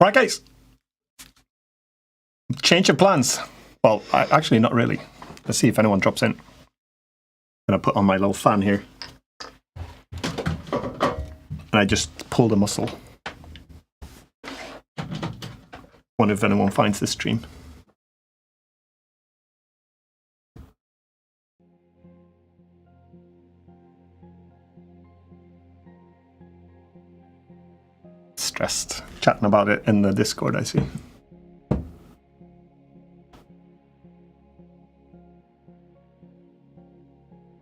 Right, guys. Change of plans. Well, actually, not really. Let's see if anyone drops in. I'm going to put on my little fan here. And I just pulled a muscle. Wonder if anyone finds this stream. Stressed. Chatting about it in the Discord, I see.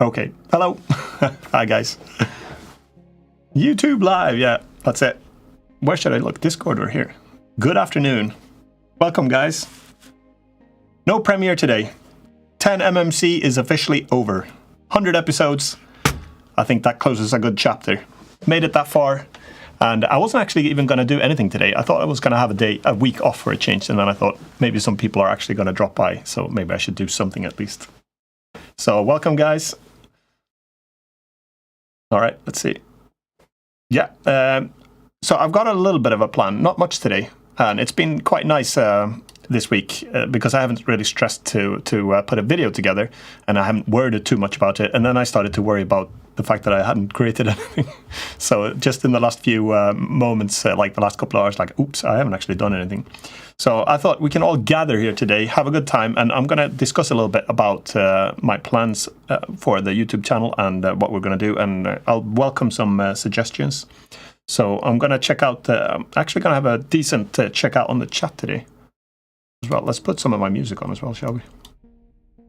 Okay. Hello. Hi, guys. YouTube Live. Yeah, that's it. Where should I look? Discord or here? Good afternoon. Welcome, guys. No premiere today. 10 MMC is officially over. 100 episodes. I think that closes a good chapter. Made it that far. And I wasn't actually even going to do anything today. I thought I was going to have a week off for a change. And then I thought maybe some people are actually going to drop by. So maybe I should do something at least. So welcome, guys. All right, let's see. Yeah, so I've got a little bit of a plan. Not much today. And it's been quite nice this week because I haven't really stressed to put a video together. And I haven't worried too much about it. And then I started to worry about the fact that I hadn't created anything. So just in the last few moments, like the last couple of hours, like, oops, I haven't actually done anything. So I thought we can all gather here today, have a good time, and I'm going to discuss a little bit about my plans for the YouTube channel and what we're going to do, and I'll welcome some suggestions. So I'm going to check out, actually going to have a decent checkout on the chat today as well. Let's put some of my music on as well, shall we?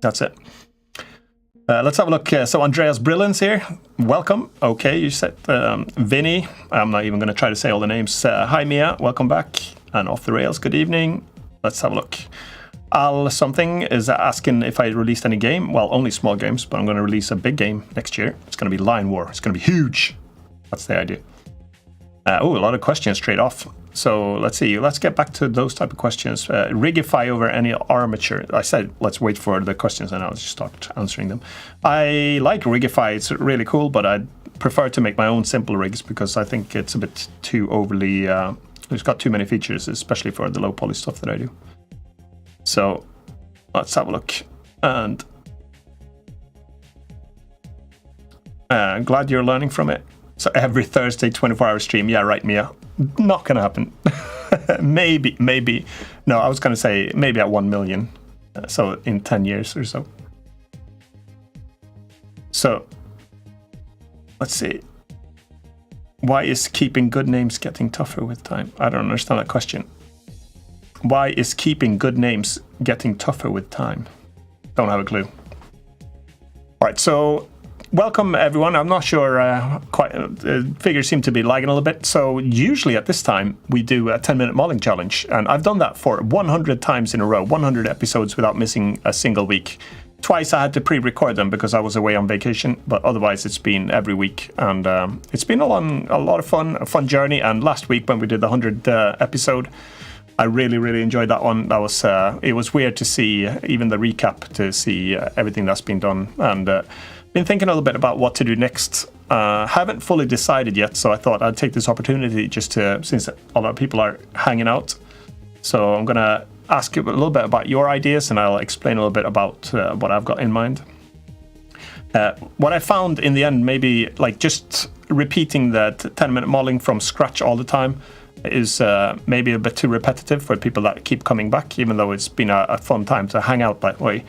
That's it. Let's have a look. So Andreas Brillens here. Welcome. Okay, you said Vinny. I'm not even going to try to say all the names. Hi, Mia. Welcome back. And Off the Rails. Good evening. Let's have a look. Al something is asking if I released any game. Well, only small games, but I'm going to release a big game next year. It's going to be Lion War. It's going to be huge. That's the idea. Oh, a lot of questions straight off. So let's see. Let's get back to those type of questions. Rigify over any armature. I said let's wait for the questions and I'll just start answering them. I like Rigify. It's really cool, but I prefer to make my own simple rigs because I think it's a bit too overly... it's got too many features, especially for the low poly stuff that I do. So let's have a look. And glad you're learning from it. So every Thursday, 24-hour stream. Yeah, right, Mia. Not going to happen. maybe. No, I was going to say maybe at 1 million. So in 10 years or so. So let's see. Why is keeping good names getting tougher with time? I don't understand that question. Why is keeping good names getting tougher with time? Don't have a clue. All right, so welcome everyone. I'm not sure, figures seem to be lagging a little bit. So usually at this time, we do a 10-minute modeling challenge. And I've done that for 100 times in a row, 100 episodes without missing a single week. Twice I had to pre-record them because I was away on vacation, but otherwise it's been every week. And it's been a lot of fun, a fun journey. And last week when we did the 100th episode, I really enjoyed that one. That was it was weird to see even the recap, to see everything that's been done. And been thinking a little bit about what to do next. Haven't fully decided yet, so I thought I'd take this opportunity just to, since a lot of people are hanging out. So I'm going to ask you a little bit about your ideas, and I'll explain a little bit about what I've got in mind. What I found in the end, maybe like just repeating the 10-minute modeling from scratch all the time is maybe a bit too repetitive for people that keep coming back, even though it's been a fun time to hang out that way.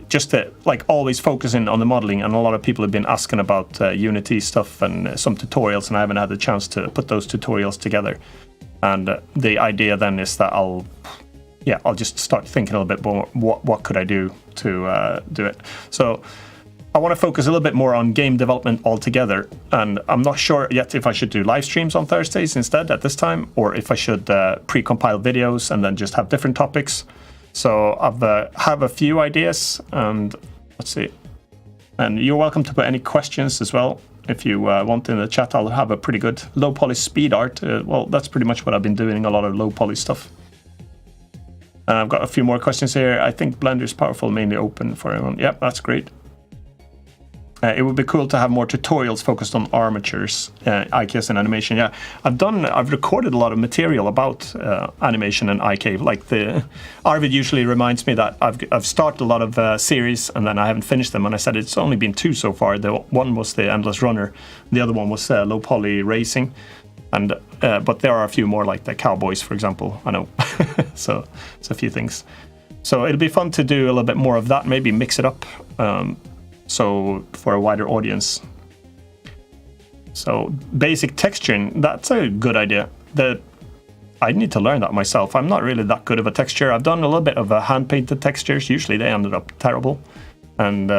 Just to like always focusing on the modeling, and a lot of people have been asking about Unity stuff and some tutorials, and I haven't had the chance to put those tutorials together. And the idea then is that I'll just start thinking a little bit more, what could I do to do it. So I want to focus a little bit more on game development altogether, and I'm not sure yet if I should do live streams on Thursdays instead at this time, or if I should pre-compile videos and then just have different topics. So I've have a few ideas, and let's see. And you're welcome to put any questions as well if you want in the chat. I'll have a pretty good low poly speed art. Well, that's pretty much what I've been doing, a lot of low poly stuff. I've got a few more questions here. I think Blender is powerful, mainly open for everyone. Yep, that's great. It would be cool to have more tutorials focused on armatures, IKs and animation. Yeah, I've recorded a lot of material about animation and IK. Like Arvid usually reminds me that I've started a lot of series and then I haven't finished them. And I said it's only been 2 so far. The one was the Endless Runner, the other one was low poly racing, and but there are a few more like the Cowboys, for example. I know, so it's a few things. So it'll be fun to do a little bit more of that. Maybe mix it up. So for a wider audience. So basic texturing, that's a good idea. I need to learn that myself. I'm not really that good of a texture. I've done a little bit of hand-painted textures. Usually they ended up terrible. And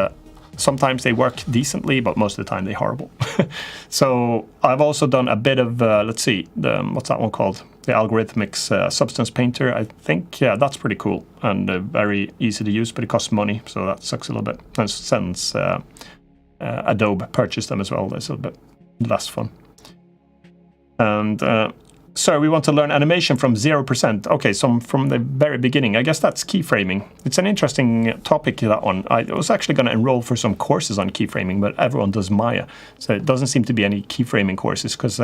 sometimes they work decently, but most of the time they're horrible. So I've also done a bit of, let's see, what's that one called? The Algorithmics Substance Painter. I think, yeah, that's pretty cool and very easy to use, but it costs money, so that sucks a little bit. And since Adobe purchased them as well, that's a little bit less fun. And so we want to learn animation from 0%. Okay, so from the very beginning. I guess that's keyframing. It's an interesting topic, that one. I was actually going to enroll for some courses on keyframing, but everyone does Maya. So it doesn't seem to be any keyframing courses, because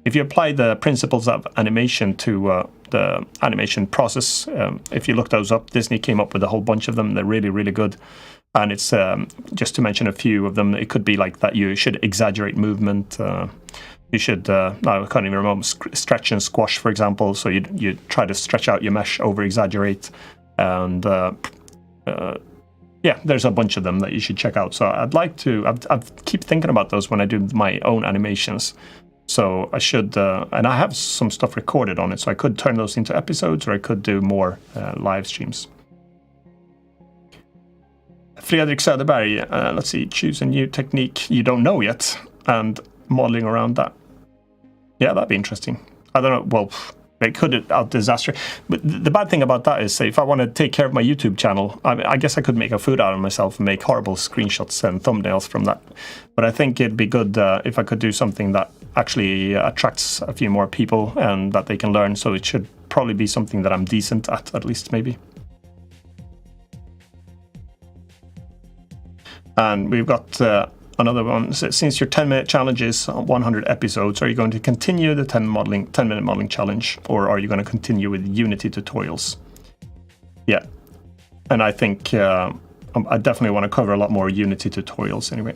if you apply the principles of animation to the animation process, if you look those up, Disney came up with a whole bunch of them. They're really, really good. And it's, just to mention a few of them, it could be like that you should exaggerate movement. You should, I can't even remember, stretch and squash, for example. So you try to stretch out your mesh, over-exaggerate. And yeah, there's a bunch of them that you should check out. So I'd like to, I keep thinking about those when I do my own animations. So I should, and I have some stuff recorded on it. So I could turn those into episodes, or I could do more live streams. Fredrik Söderberg, let's see, choose a new technique you don't know yet and modeling around that. Yeah, that'd be interesting. I don't know, well, it could out disaster. But the bad thing about that is, say, if I want to take care of my YouTube channel, I guess I could make a food out of myself and make horrible screenshots and thumbnails from that. But I think it'd be good if I could do something that actually attracts a few more people and that they can learn. So it should probably be something that I'm decent at least, maybe. And we've got another one. Since your 10-minute challenge is 100 episodes, are you going to continue the 10-minute modeling challenge, or are you going to continue with Unity tutorials? Yeah, and I think I definitely want to cover a lot more Unity tutorials anyway.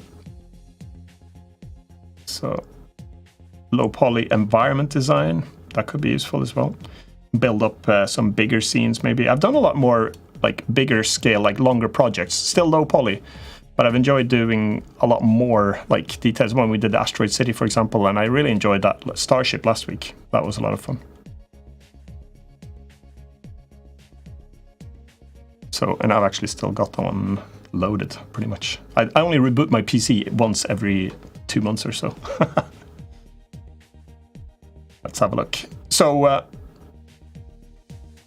So low poly environment design, that could be useful as well. Build up some bigger scenes maybe. I've done a lot more like bigger scale, like longer projects, still low poly. But I've enjoyed doing a lot more like details when we did the Asteroid City, for example, and I really enjoyed that Starship last week. That was a lot of fun. So, and I've actually still got that one loaded, pretty much. I only reboot my PC once every 2 months or so. Let's have a look. So,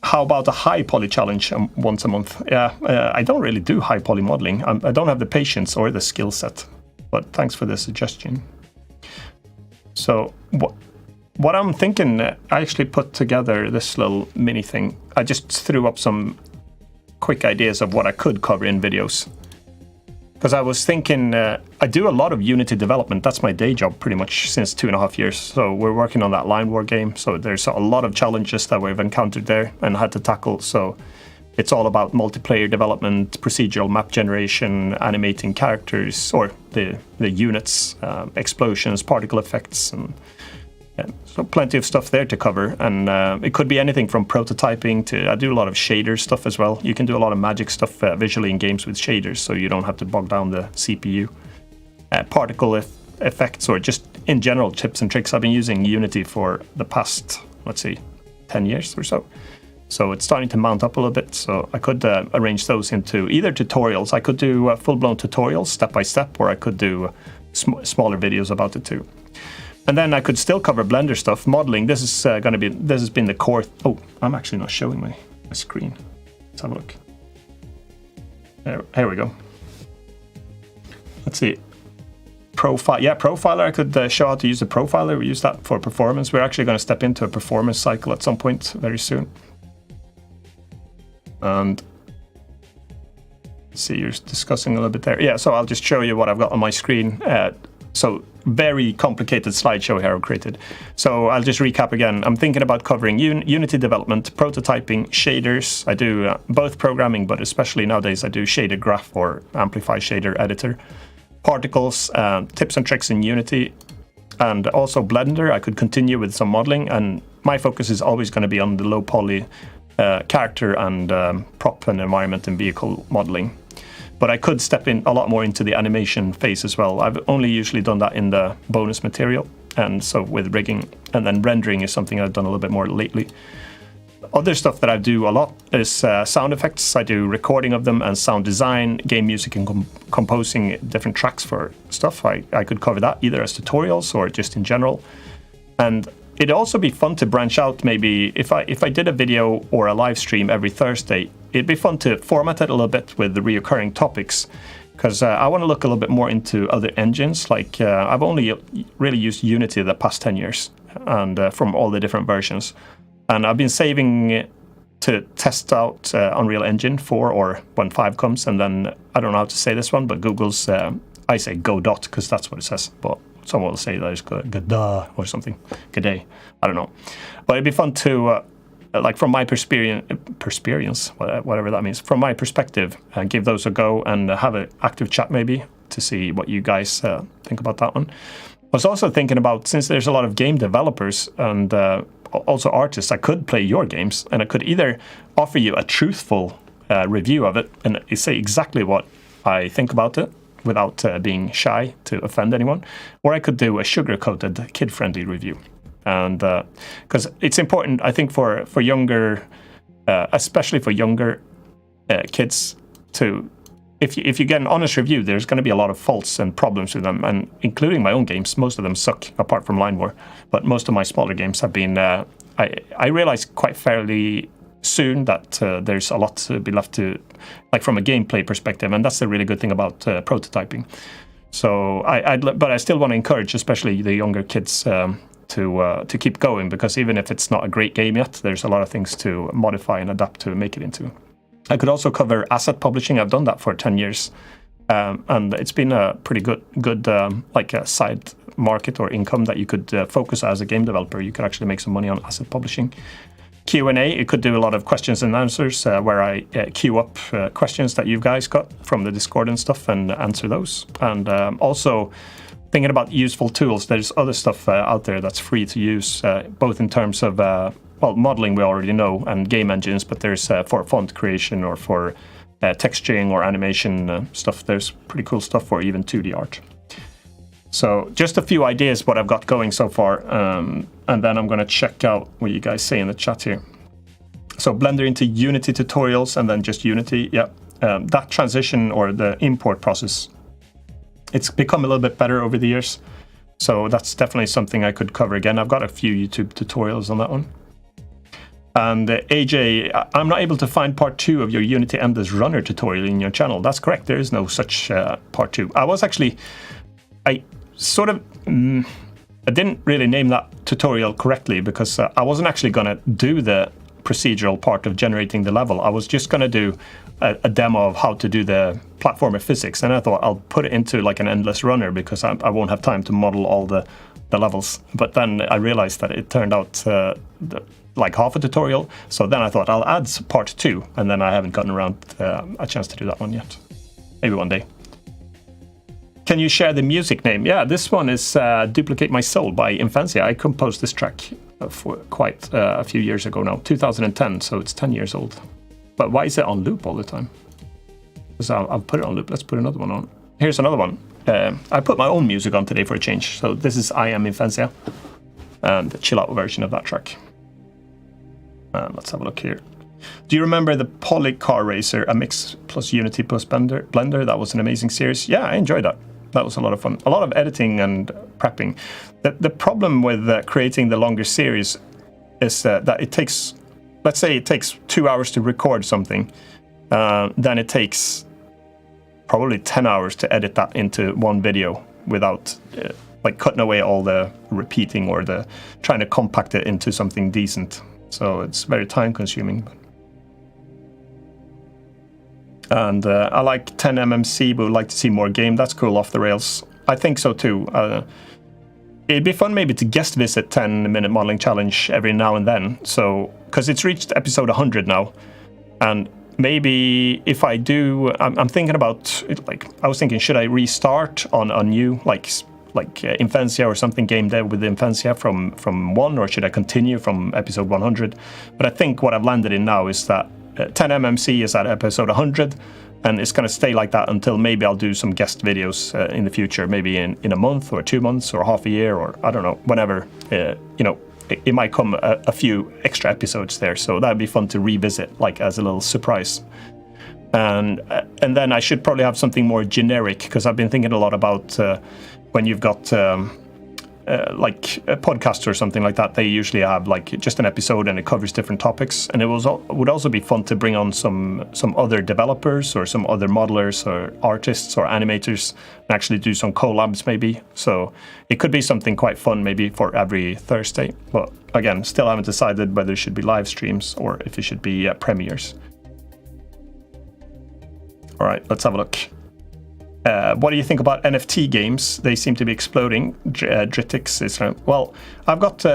how about a high poly challenge once a month? Yeah, I don't really do high poly modeling. I don't have the patience or the skill set, but thanks for the suggestion. So what I'm thinking, I actually put together this little mini thing. I just threw up some quick ideas of what I could cover in videos. Because I was thinking, I do a lot of Unity development. That's my day job pretty much since 2.5 years. So we're working on that Line War game. So there's a lot of challenges that we've encountered there and had to tackle. So it's all about multiplayer development, procedural map generation, animating characters, or the units, explosions, particle effects, and so plenty of stuff there to cover. And it could be anything from prototyping to, I do a lot of shader stuff as well. You can do a lot of magic stuff visually in games with shaders, so you don't have to bog down the CPU. Particle effects, or just in general tips and tricks. I've been using Unity for the past, let's see, 10 years or so. So it's starting to mount up a little bit. So I could arrange those into either tutorials. I could do full-blown tutorials, step-by-step, or I could do smaller videos about it too. And then I could still cover Blender stuff. Modeling, this is this has been the core. Oh, I'm actually not showing my screen. Let's have a look. Here we go. Let's see. Profile, yeah, Profiler. I could show how to use the Profiler. We use that for performance. We're actually going to step into a performance cycle at some point very soon. And see, you're discussing a little bit there. Yeah, so I'll just show you what I've got on my screen. So very complicated slideshow here I've created. So I'll just recap again. I'm thinking about covering Unity development, prototyping, shaders. I do both programming, but especially nowadays I do shader graph or amplify shader editor. Particles, tips and tricks in Unity, and also Blender. I could continue with some modeling, and my focus is always going to be on the low poly character and prop and environment and vehicle modeling. But I could step in a lot more into the animation phase as well. I've only usually done that in the bonus material, and so with rigging, and then rendering is something I've done a little bit more lately. Other stuff that I do a lot is sound effects. I do recording of them and sound design, game music, and composing different tracks for stuff. I could cover that either as tutorials or just in general. And it'd also be fun to branch out. Maybe if I did a video or a live stream every Thursday, it'd be fun to format it a little bit with the reoccurring topics, because I want to look a little bit more into other engines. Like I've only really used Unity the past 10 years, and from all the different versions. And I've been saving to test out Unreal Engine 4 or when 5 comes, and then I don't know how to say this one, but Google's, I say Godot because that's what it says, but someone will say that it's Godot or something. Good day. I don't know. But it'd be fun to, like from my persperience, whatever that means, from my perspective, give those a go and have an active chat maybe to see what you guys think about that one. I was also thinking about, since there's a lot of game developers and also artists, I could play your games, and I could either offer you a truthful review of it and say exactly what I think about it without being shy to offend anyone, or I could do a sugar-coated, kid-friendly review. And because it's important, I think, for younger, especially for younger kids, to if you get an honest review, there's going to be a lot of faults and problems with them, and including my own games. Most of them suck, apart from Line War. But most of my smaller games have been. I realized quite fairly soon that there's a lot to be left to, like from a gameplay perspective, and that's the really good thing about prototyping. So but I still want to encourage, especially the younger kids, to keep going, because even if it's not a great game yet, there's a lot of things to modify and adapt to make it into. I could also cover asset publishing. I've done that for 10 years, and it's been a pretty good like a side market or income that you could focus as a game developer. You could actually make some money on asset publishing. Q&A, it could do a lot of questions and answers where I queue up questions that you guys got from the Discord and stuff and answer those. And also thinking about useful tools, there's other stuff out there that's free to use, both in terms of well, modeling we already know, and game engines, but there's for font creation or for texturing or animation stuff, there's pretty cool stuff for even 2D art. So just a few ideas what I've got going so far, and then I'm going to check out what you guys say in the chat here. So Blender into Unity tutorials, and then just Unity. Yeah, that transition or the import process, it's become a little bit better over the years. So that's definitely something I could cover again. I've got a few YouTube tutorials on that one. And AJ, I'm not able to find part 2 of your Unity Endless Runner tutorial in your channel. That's correct. There is no such part 2. I sort of, I didn't really name that tutorial correctly, because I wasn't actually going to do the procedural part of generating the level. I was just going to do a demo of how to do the platformer physics. And I thought I'll put it into like an endless runner, because I won't have time to model all the levels. But then I realized that it turned out like half a tutorial. So then I thought I'll add part 2, and then I haven't gotten around a chance to do that one yet. Maybe one day. Can you share the music name? Yeah, this one is Duplicate My Soul by Imphenzia. I composed this track for quite a few years ago now, 2010, so it's 10 years old. But why is it on loop all the time? Because I'll put it on loop. Let's put another one on. Here's another one. I put my own music on today for a change. So this is I Am Imphenzia, and the chill out version of that track. Let's have a look here. Do you remember the Poly Car Racer, a mix plus Unity plus Blender? That was an amazing series. Yeah, I enjoyed that. That was a lot of fun. A lot of editing and prepping. The problem with creating the longer series is that it takes, let's say it takes 2 hours to record something. Then it takes probably 10 hours to edit that into one video without like cutting away all the repeating or the trying to compact it into something decent. So it's very time consuming. And I like 10mmc, but would like to see more game. That's cool, off the rails. I think so too. It'd be fun maybe to guest visit 10-minute modeling challenge every now and then. So, because it's reached episode 100 now, and maybe if I do, I'm thinking about like I was thinking, should I restart on a new like Imphenzia or something, game dev with Imphenzia from 1, or should I continue from episode 100? But I think what I've landed in now is that 10mmc is at episode 100, and it's going to stay like that until maybe I'll do some guest videos in the future, maybe in a month or 2 months or half a year, or I don't know, whenever, it might come a few extra episodes there. So that'd be fun to revisit, like as a little surprise. And then I should probably have something more generic, because I've been thinking a lot about when you've got like a podcast or something like that, they usually have like just an episode and it covers different topics. And it would also be fun to bring on some other developers or some other modelers or artists or animators and actually do some collabs maybe. So it could be something quite fun maybe for every Thursday. But again, still haven't decided whether it should be live streams or if it should be premieres. All right, let's have a look. What do you think about NFT games? They seem to be exploding. Dritix is... Well, I've got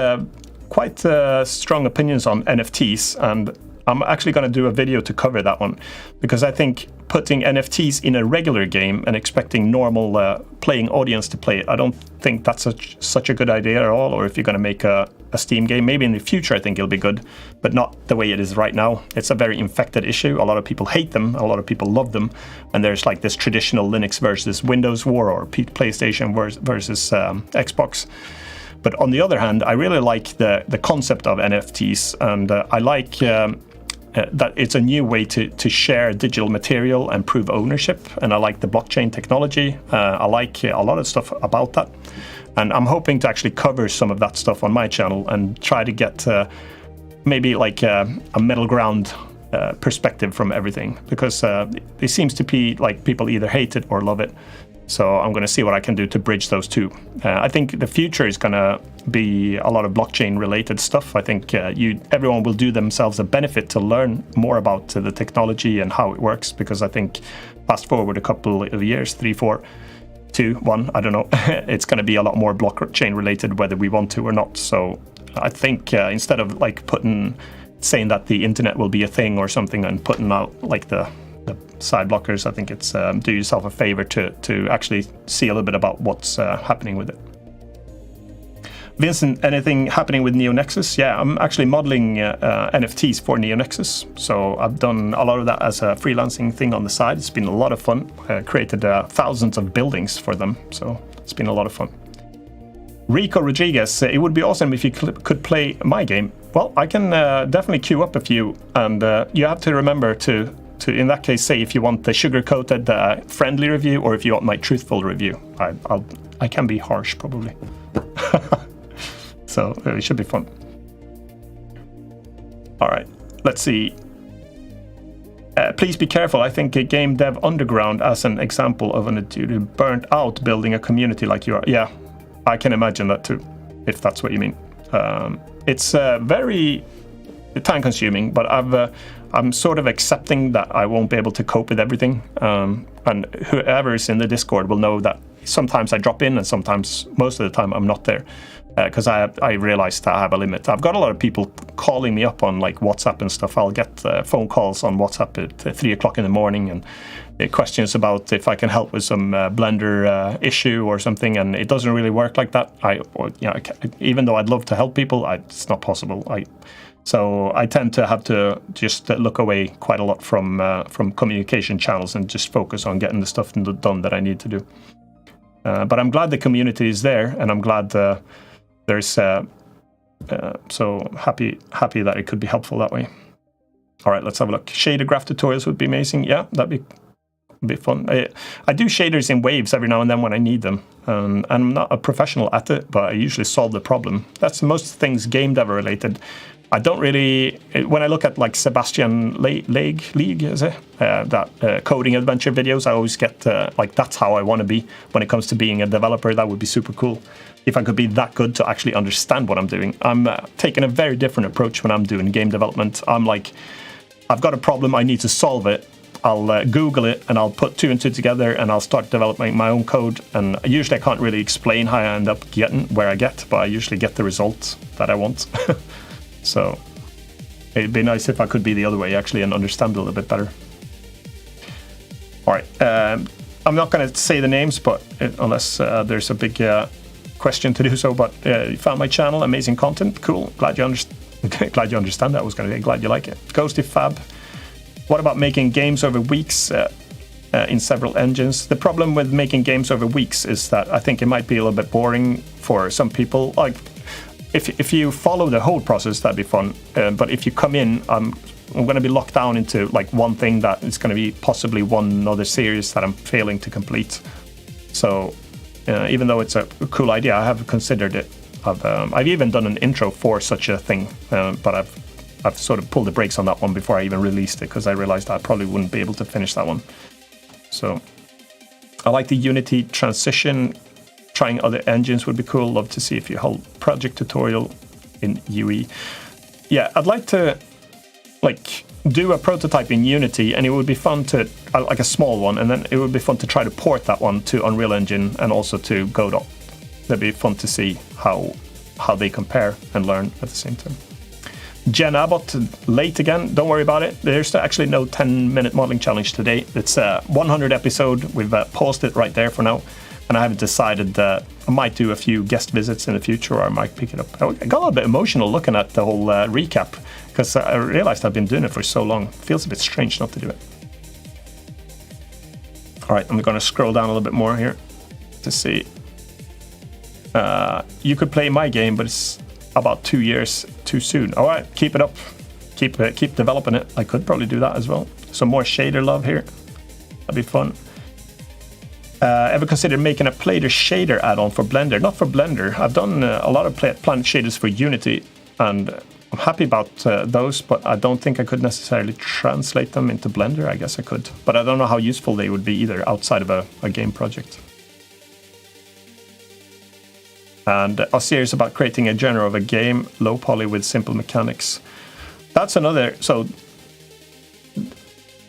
quite strong opinions on NFTs, and I'm actually going to do a video to cover that one, because I think putting NFTs in a regular game and expecting normal playing audience to play it, I don't think that's such a good idea at all. Or if you're going to make a Steam game, maybe in the future I think it'll be good, but not the way it is right now. It's a very infected issue. A lot of people hate them, a lot of people love them, and there's like this traditional Linux versus Windows war, or PlayStation versus Xbox. But on the other hand, I really like the concept of NFTs, and I like that it's a new way to share digital material and prove ownership. And I like the blockchain technology. I like a lot of stuff about that. And I'm hoping to actually cover some of that stuff on my channel and try to get maybe like a middle ground perspective from everything, because it seems to be like people either hate it or love it. So I'm going to see what I can do to bridge those two. I think the future is going to be a lot of blockchain related stuff. I think everyone will do themselves a benefit to learn more about the technology and how it works, because I think fast forward a couple of years, 3, 4, 2, 1, I don't know, it's going to be a lot more blockchain related whether we want to or not. So I think instead of like saying that the internet will be a thing or something and putting out like the side blockers, I think it's do yourself a favor to actually see a little bit about what's happening with it. Vincent, anything happening with NeoNexus? Yeah, I'm actually modeling NFTs for NeoNexus. So I've done a lot of that as a freelancing thing on the side. It's been a lot of fun. I created thousands of buildings for them. So it's been a lot of fun. Rico Rodriguez, it would be awesome if you could play my game. Well, I can definitely queue up a few. And you have to remember to in that case say if you want the sugar-coated friendly review or if you want my truthful review. I can be harsh probably. So it should be fun. All right, let's see. Please be careful. I think a Game Dev Underground as an example of an dude burnt out building a community like you are. Yeah, I can imagine that too, if that's what you mean. It's very time-consuming, but I'm sort of accepting that I won't be able to cope with everything. And whoever is in the Discord will know that sometimes I drop in and sometimes, most of the time, I'm not there. Because I realized I have a limit. I've got a lot of people calling me up on like WhatsApp and stuff. I'll get phone calls on WhatsApp at 3 o'clock in the morning and questions about if I can help with some Blender issue or something. And it doesn't really work like that. Even though I'd love to help people, it's not possible. So I tend to have to just look away quite a lot from communication channels and just focus on getting the stuff done that I need to do. But I'm glad the community is there, and I'm glad there's so happy that it could be helpful that way. All right, let's have a look. Shader graph tutorials would be amazing. Yeah, that'd be fun. I do shaders in waves every now and then when I need them. And I'm not a professional at it, but I usually solve the problem. That's most things game dev related. I don't really, when I look at like Sebastian League, is it? That coding adventure videos, I always get like that's how I want to be when it comes to being a developer. That would be super cool. If I could be that good to actually understand what I'm doing. I'm taking a very different approach when I'm doing game development. I'm like, I've got a problem, I need to solve it. I'll Google it and I'll put 2 and 2 together and I'll start developing my own code. And usually I can't really explain how I end up getting where I get, but I usually get the results that I want. So it'd be nice if I could be the other way actually and understand it a little bit better. All right, I'm not going to say the names, but unless there's a big question to do so. But you found my channel, amazing content, cool. Glad you understand that. I was going to say glad you like it. Ghosty Fab. What about making games over weeks in several engines? The problem with making games over weeks is that I think it might be a little bit boring for some people. Like, if you follow the whole process, that'd be fun. But if you come in, I'm going to be locked down into like one thing that is going to be possibly one other series that I'm failing to complete. So even though it's a cool idea, I have considered it. I've even done an intro for such a thing, but I've sort of pulled the brakes on that one before I even released it because I realized I probably wouldn't be able to finish that one. So I like the Unity transition. Trying other engines would be cool. Love to see if you hold project tutorial in UE. Yeah, I'd like to like do a prototype in Unity, and it would be fun to like a small one, and then it would be fun to try to port that one to Unreal Engine and also to Godot. That'd be fun to see how they compare and learn at the same time. Jen Abbott, late again. Don't worry about it. There's actually no 10-minute modeling challenge today. It's a 100 episode. We've paused it right there for now. And I haven't decided that I might do a few guest visits in the future, or I might pick it up. I got a little bit emotional looking at the whole recap, because I realized I've been doing it for so long. It feels a bit strange not to do it. All right, I'm going to scroll down a little bit more here to see. You could play my game, but it's about 2 years too soon. All right, keep it up. Keep developing it. I could probably do that as well. Some more shader love here. That'd be fun. Ever considered making a Planar shader add-on for Blender? Not for Blender. I've done a lot of Planet shaders for Unity, and I'm happy about those, but I don't think I could necessarily translate them into Blender. I guess I could, but I don't know how useful they would be either outside of a game project. And are serious about creating a genre of a game, low poly with simple mechanics. That's another. So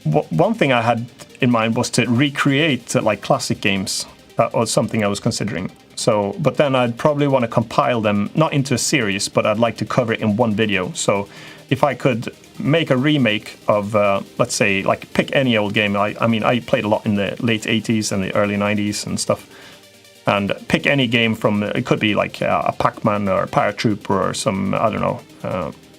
one thing I had in mind was to recreate like classic games. That was something I was considering. So, but then I'd probably want to compile them, not into a series, but I'd like to cover it in one video. So if I could make a remake of, let's say, like pick any old game. I mean, I played a lot in the late 80s and the early 90s and stuff. And pick any game from, it could be like a Pac-Man or a Paratrooper or some, I don't know.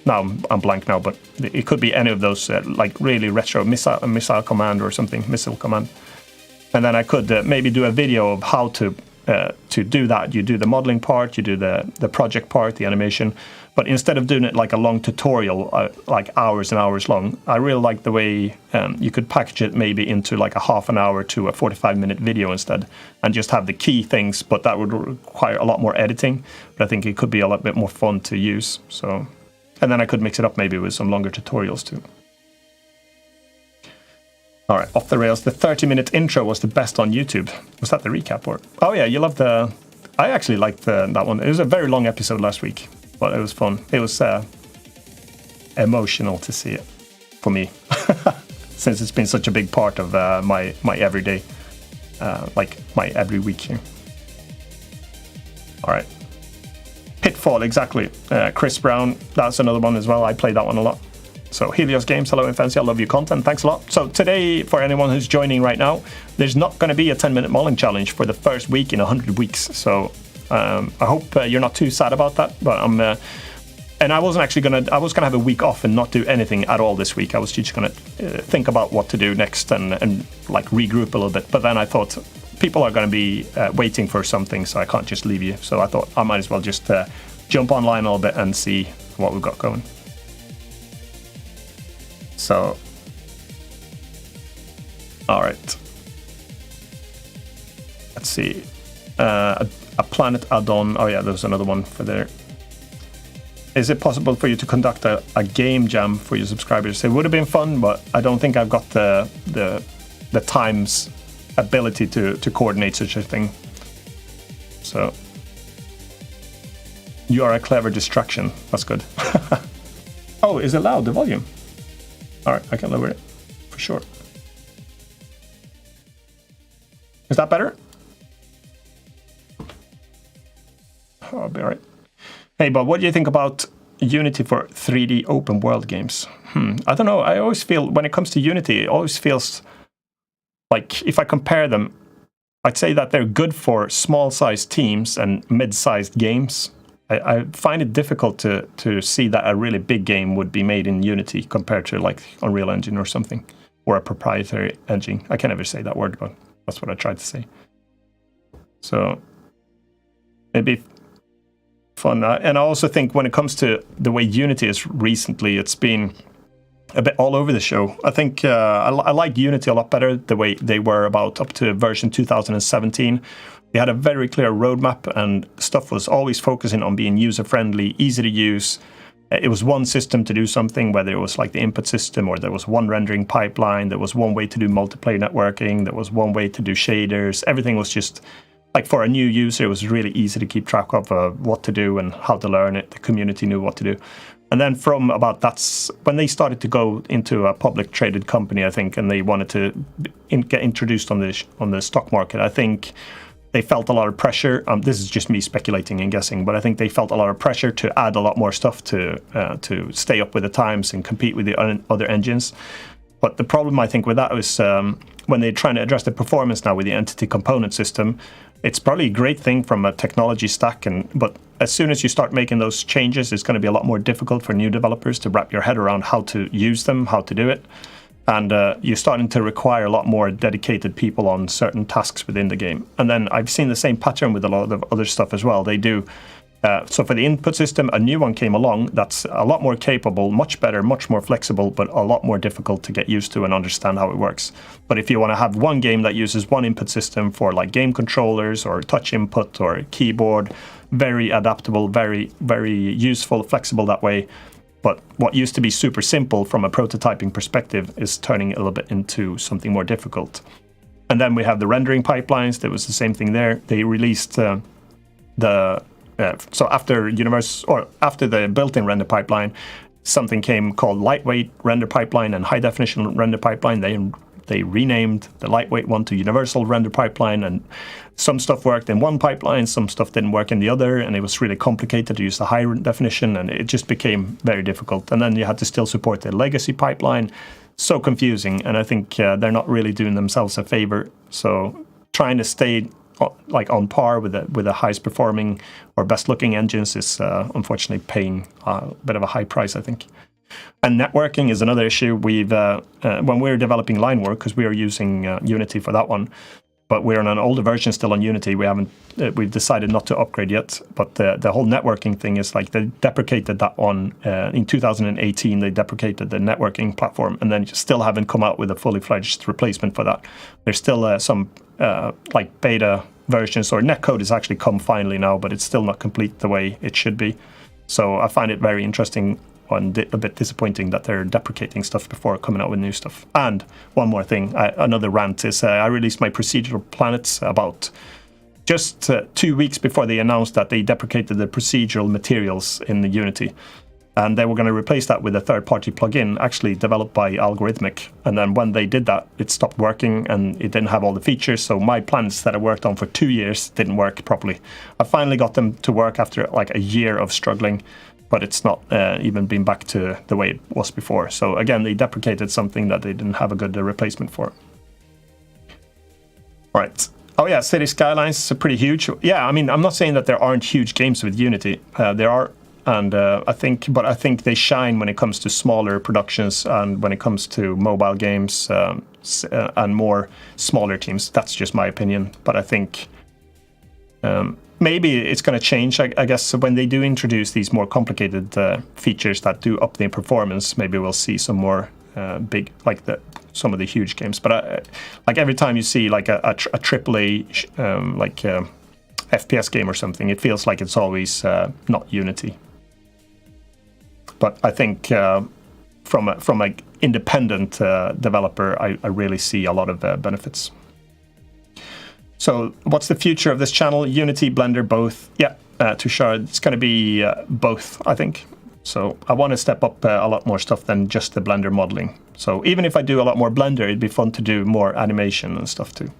Now I'm blank now, but it could be any of those like really retro missile command or something, missile command. And then I could maybe do a video of how to do that. You do the modeling part, you do the project part, the animation. But instead of doing it like a long tutorial, like hours and hours long, I really like the way you could package it maybe into like a half an hour to a 45-minute video instead, and just have the key things, but that would require a lot more editing. But I think it could be a lot bit more fun to use. So, and then I could mix it up maybe with some longer tutorials too. All right, off the rails. The 30-minute intro was the best on YouTube. Was that the recap or? Oh yeah, you loved the. I actually liked that one. It was a very long episode last week, but it was fun. It was emotional to see it for me, since it's been such a big part of my everyday, like my every week here. All right, Pitfall, exactly. Chris Brown, that's another one as well. I played that one a lot. So Helios Games, hello Imphenzia, I love your content, thanks a lot. So today, for anyone who's joining right now, there's not going to be a 10-minute modeling challenge for the first week in 100 weeks. So I hope you're not too sad about that. But and I wasn't actually I was gonna have a week off and not do anything at all this week. I was just gonna think about what to do next and like regroup a little bit. But then I thought people are gonna be waiting for something, so I can't just leave you. So I thought I might as well just jump online a little bit and see what we've got going. So, all right. Let's see. A planet add-on. Oh yeah, there's another one for there. Is it possible for you to conduct a game jam for your subscribers? It would have been fun, but I don't think I've got the time's ability to coordinate such a thing. So, you are a clever distraction. That's good. Oh, is it loud, the volume? All right, I can lower it for sure. better? I'll be all right. Hey, but what do you think about Unity for 3D open world games? I don't know. I always feel when it comes to Unity, it always feels like if I compare them, I'd say that they're good for small-sized teams and mid-sized games. I find it difficult to see that a really big game would be made in Unity compared to like Unreal Engine or something, or a proprietary engine. I can never say that word, but that's what I tried to say. So it'd be fun. And I also think when it comes to the way Unity is recently, it's been a bit all over the show. I think I like Unity a lot better the way they were about up to version 2017. They had a very clear roadmap and stuff was always focusing on being user-friendly, easy to use. It was one system to do something, whether it was like the input system or there was one rendering pipeline, there was one way to do multiplayer networking, there was one way to do shaders. Everything was just, like for a new user, it was really easy to keep track of what to do and how to learn it. The community knew what to do. And then from about that's when they started to go into a public traded company, I think, and they wanted to get introduced on the stock market. I think they felt a lot of pressure. This is just me speculating and guessing, but I think they felt a lot of pressure to add a lot more stuff to stay up with the times and compete with the other engines. But the problem I think with that was when they're trying to address the performance now with the entity component system, it's probably a great thing from a technology stack, but as soon as you start making those changes, it's going to be a lot more difficult for new developers to wrap your head around how to use them, how to do it. And you're starting to require a lot more dedicated people on certain tasks within the game. And then I've seen the same pattern with a lot of other stuff as well. They do. So for the input system, a new one came along that's a lot more capable, much better, much more flexible, but a lot more difficult to get used to and understand how it works. But if you want to have one game that uses one input system for like game controllers or touch input or keyboard, very adaptable, very, very useful, flexible that way. But what used to be super simple from a prototyping perspective is turning a little bit into something more difficult. And then we have the rendering pipelines. There was the same thing there. They released so after the built-in render pipeline, something came called lightweight render pipeline and high definition render pipeline. They renamed the lightweight one to universal render pipeline, and some stuff worked in one pipeline, some stuff didn't work in the other, and it was really complicated to use the high definition, and it just became very difficult. And then you had to still support the legacy pipeline. So confusing, and I think they're not really doing themselves a favor. So trying to stay like on par with the highest performing or best looking engines is unfortunately paying a bit of a high price, I think. And networking is another issue. We've when we're developing line work, because we are using Unity for that one, but we're on an older version still on Unity. We've decided not to upgrade yet. But the whole networking thing is like they deprecated that one in 2018. They deprecated the networking platform, and then still haven't come out with a fully fledged replacement for that. There's still some like beta versions, or netcode has actually come finally now, but it's still not complete the way it should be. So I find it very interesting and a bit disappointing that they're deprecating stuff before coming out with new stuff. And one more thing, another rant is I released my procedural planets about just 2 weeks before they announced that they deprecated the procedural materials in the Unity. And they were going to replace that with a third-party plugin actually developed by Algorithmic. And then when they did that, it stopped working and it didn't have all the features. So my plans that I worked on for 2 years didn't work properly. I finally got them to work after like a year of struggling, but it's not even been back to the way it was before. So again, they deprecated something that they didn't have a good replacement for. All right. Oh yeah, City Skylines is pretty huge. Yeah, I mean, I'm not saying that there aren't huge games with Unity. There are. And I think they shine when it comes to smaller productions and when it comes to mobile games and more smaller teams. That's just my opinion. But I think maybe it's going to change. I guess when they do introduce these more complicated features that do up the performance, maybe we'll see some more big, like some of the huge games. But like every time you see like a AAA FPS game or something, it feels like it's always not Unity. But I think from an independent developer, I really see a lot of benefits. So what's the future of this channel? Unity, Blender, both? Yeah, Tushar, it's going to be both, I think. So I want to step up a lot more stuff than just the Blender modeling. So even if I do a lot more Blender, it'd be fun to do more animation and stuff too.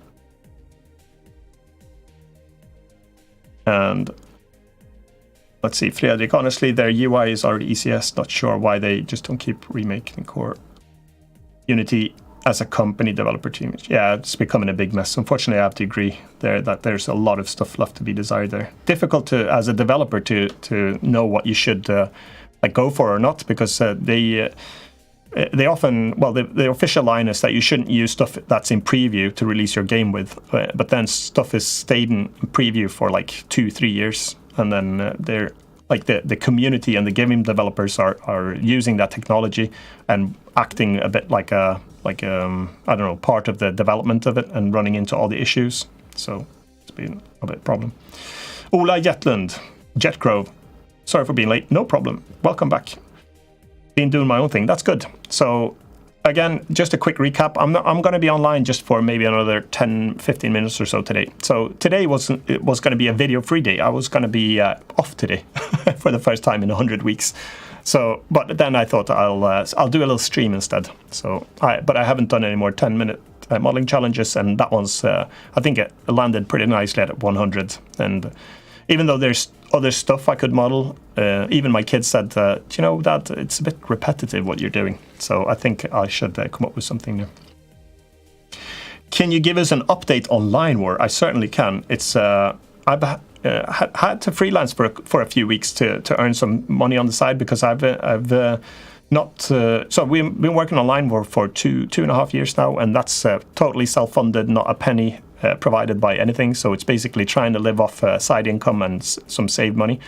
And let's see, Fredrik, honestly, their UI is already ECS. Not sure why they just don't keep remaking core. Unity as a company developer team. Yeah, it's becoming a big mess. Unfortunately, I have to agree there that there's a lot of stuff left to be desired there. Difficult to, as a developer, to know what you should like go for or not, because they often, well, the official line is that you shouldn't use stuff that's in preview to release your game with, but then stuff is stayed in preview for like 2-3 years, and then they're like the community and the game developers are using that technology and acting a bit like a I don't know, part of the development of it and running into all the issues. So it's been a bit problem. Ola Jetland, Jetgrove, sorry for being late. No problem. Welcome back. Been doing my own thing. That's good. So again, just a quick recap. I'm going to be online just for maybe another 10-15 minutes or so today. So today was going to be a video-free day. I was going to be off today for the first time in 100 weeks. So, but then I thought I'll do a little stream instead. So, but I haven't done any more 10-minute modeling challenges, and that one's I think it landed pretty nicely at 100. And even though there's other stuff I could model, even my kids said, you know, Dad, it's a bit repetitive what you're doing. So I think I should come up with something new. Can you give us an update on Line War? I certainly can. It's I've had to freelance for a few weeks to earn some money on the side, because I've not. So we've been working on Line War for 2.5 years now, and that's totally self-funded, not a penny provided by anything. So it's basically trying to live off side income and some saved money.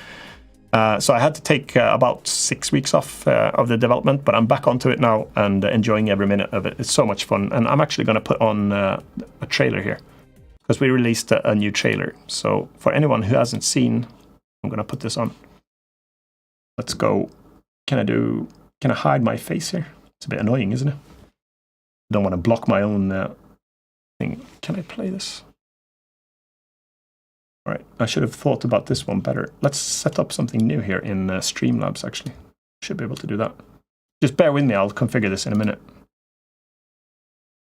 So I had to take about 6 weeks off of the development, but I'm back onto it now and enjoying every minute of it. It's so much fun, and I'm actually going to put on a trailer here, because we released a new trailer. So for anyone who hasn't seen, I'm going to put this on. Let's go. Can I hide my face here? It's a bit annoying, isn't it? I don't want to block my own thing. Can I play this? All right, I should have thought about this one better. Let's set up something new here in Streamlabs, actually. Should be able to do that. Just bear with me, I'll configure this in a minute.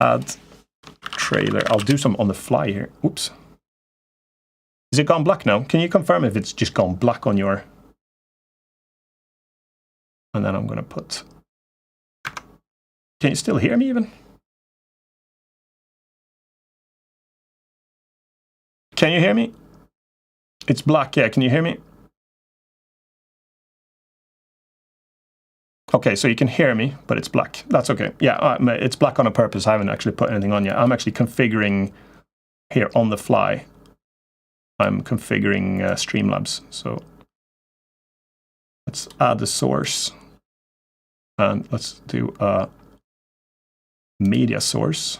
Add trailer. I'll do some on the fly here. Oops. Is it gone black now? Can you confirm if it's just gone black on your... And then I'm going to put... Can you still hear me even? Can you hear me? It's black, yeah. Can you hear me? Okay, so you can hear me, but it's black. That's okay. Yeah, it's black on a purpose. I haven't actually put anything on yet. I'm actually configuring here on the fly. I'm configuring Streamlabs. So let's add the source. And let's do a media source.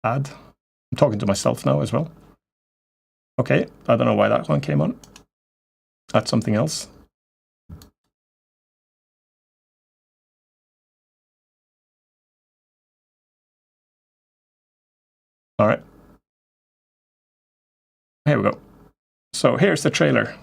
Add. I'm talking to myself now as well. Okay, I don't know why that one came on. That's something else. All right. Here we go. So here's the trailer.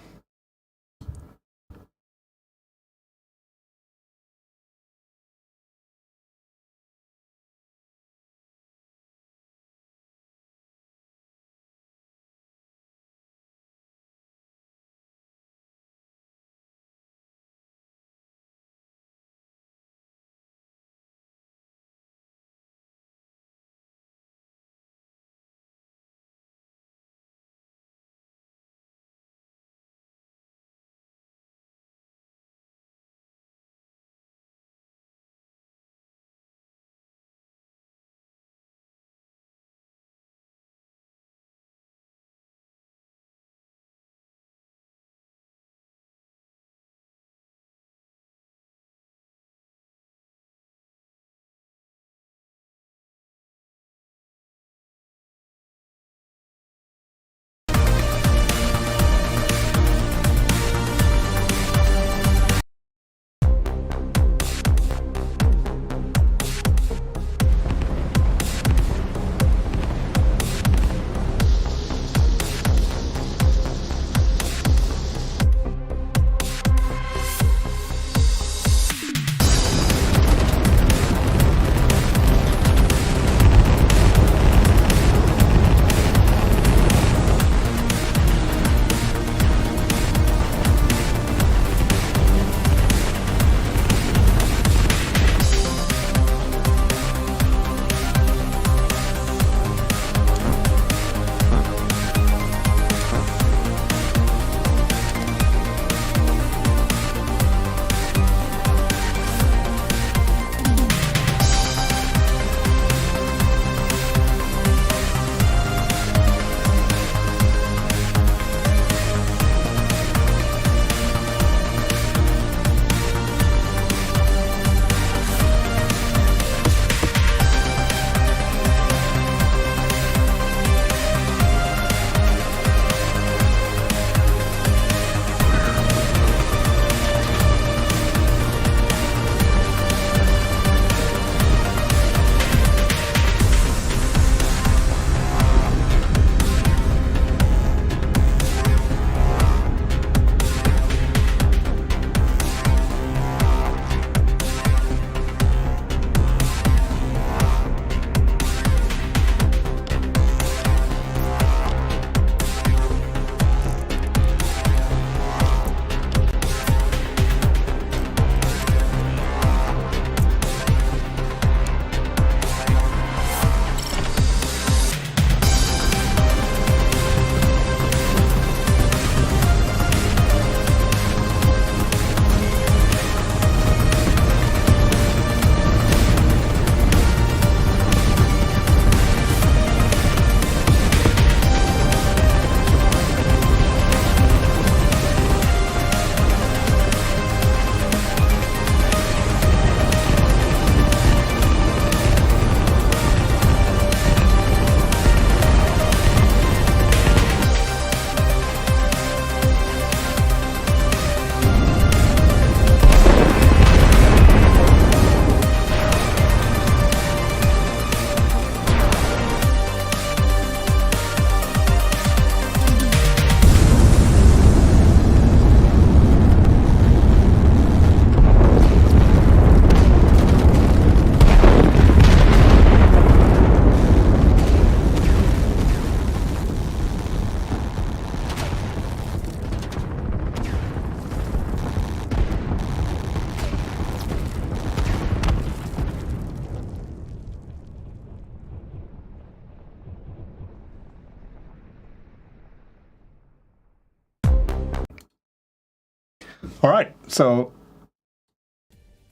All right, so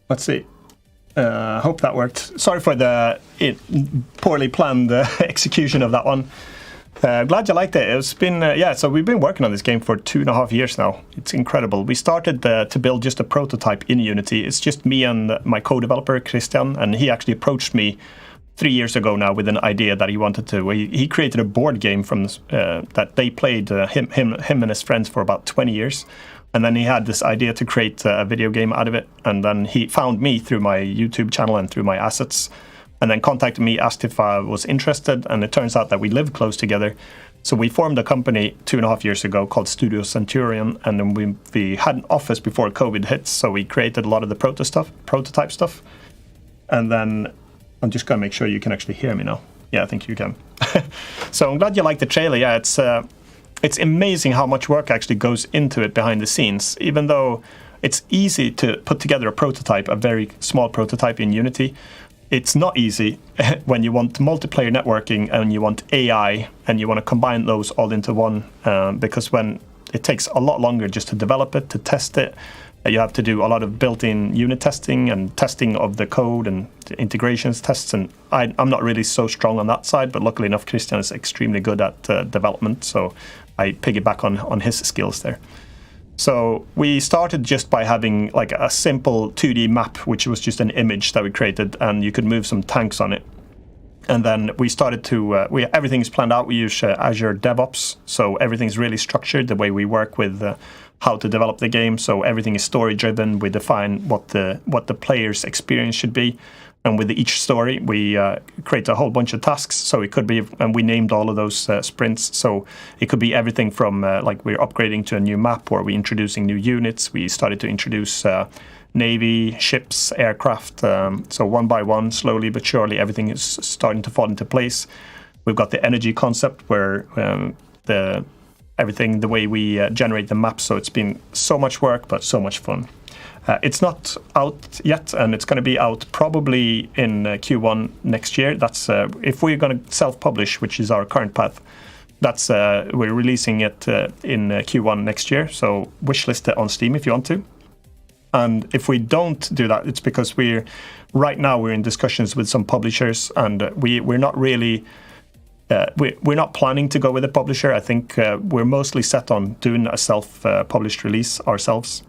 let's see. Hope that worked. Sorry for the poorly planned execution of that one. Glad you liked it. It's been, so we've been working on this game for 2.5 years now. It's incredible. We started to build just a prototype in Unity. It's just me and my co-developer, Christian, and he actually approached me 3 years ago now with an idea that he wanted to. He created a board game from that they played, him and his friends, for about 20 years. And then he had this idea to create a video game out of it. And then he found me through my YouTube channel and through my assets, and then contacted me, asked if I was interested. And it turns out that we live close together. So we formed a company 2.5 years ago called Studio Centurion. And then we had an office before COVID hit. So we created a lot of the prototype stuff. And then I'm just going to make sure you can actually hear me now. Yeah, I think you can. So I'm glad you liked the trailer. Yeah, it's amazing how much work actually goes into it behind the scenes. Even though it's easy to put together a prototype, a very small prototype in Unity, it's not easy when you want multiplayer networking and you want AI and you want to combine those all into one, because when it takes a lot longer just to develop it, to test it, you have to do a lot of built-in unit testing and testing of the code and integrations tests. And I'm not really so strong on that side, but luckily enough, Christian is extremely good at development, so I piggyback on his skills there. So we started just by having like a simple 2D map, which was just an image that we created, and you could move some tanks on it. And then we started to, everything's planned out. We use Azure DevOps, so everything's really structured the way we work with how to develop the game. So everything is story-driven. We define what the player's experience should be. And with each story, we create a whole bunch of tasks. So it could be, and we named all of those sprints. So it could be everything from like we're upgrading to a new map, or we're introducing new units. We started to introduce navy, ships, aircraft. So one by one, slowly but surely, everything is starting to fall into place. We've got the energy concept where the way we generate the map. So it's been so much work, but so much fun. It's not out yet, and it's going to be out probably in Q1 next year. That's if we're going to self-publish, which is our current path. That's we're releasing it in Q1 next year. So wishlist it on Steam if you want to. And if we don't do that, it's because right now we're in discussions with some publishers, and we're not really. We're not planning to go with a publisher. I think we're mostly set on doing a self-published release ourselves.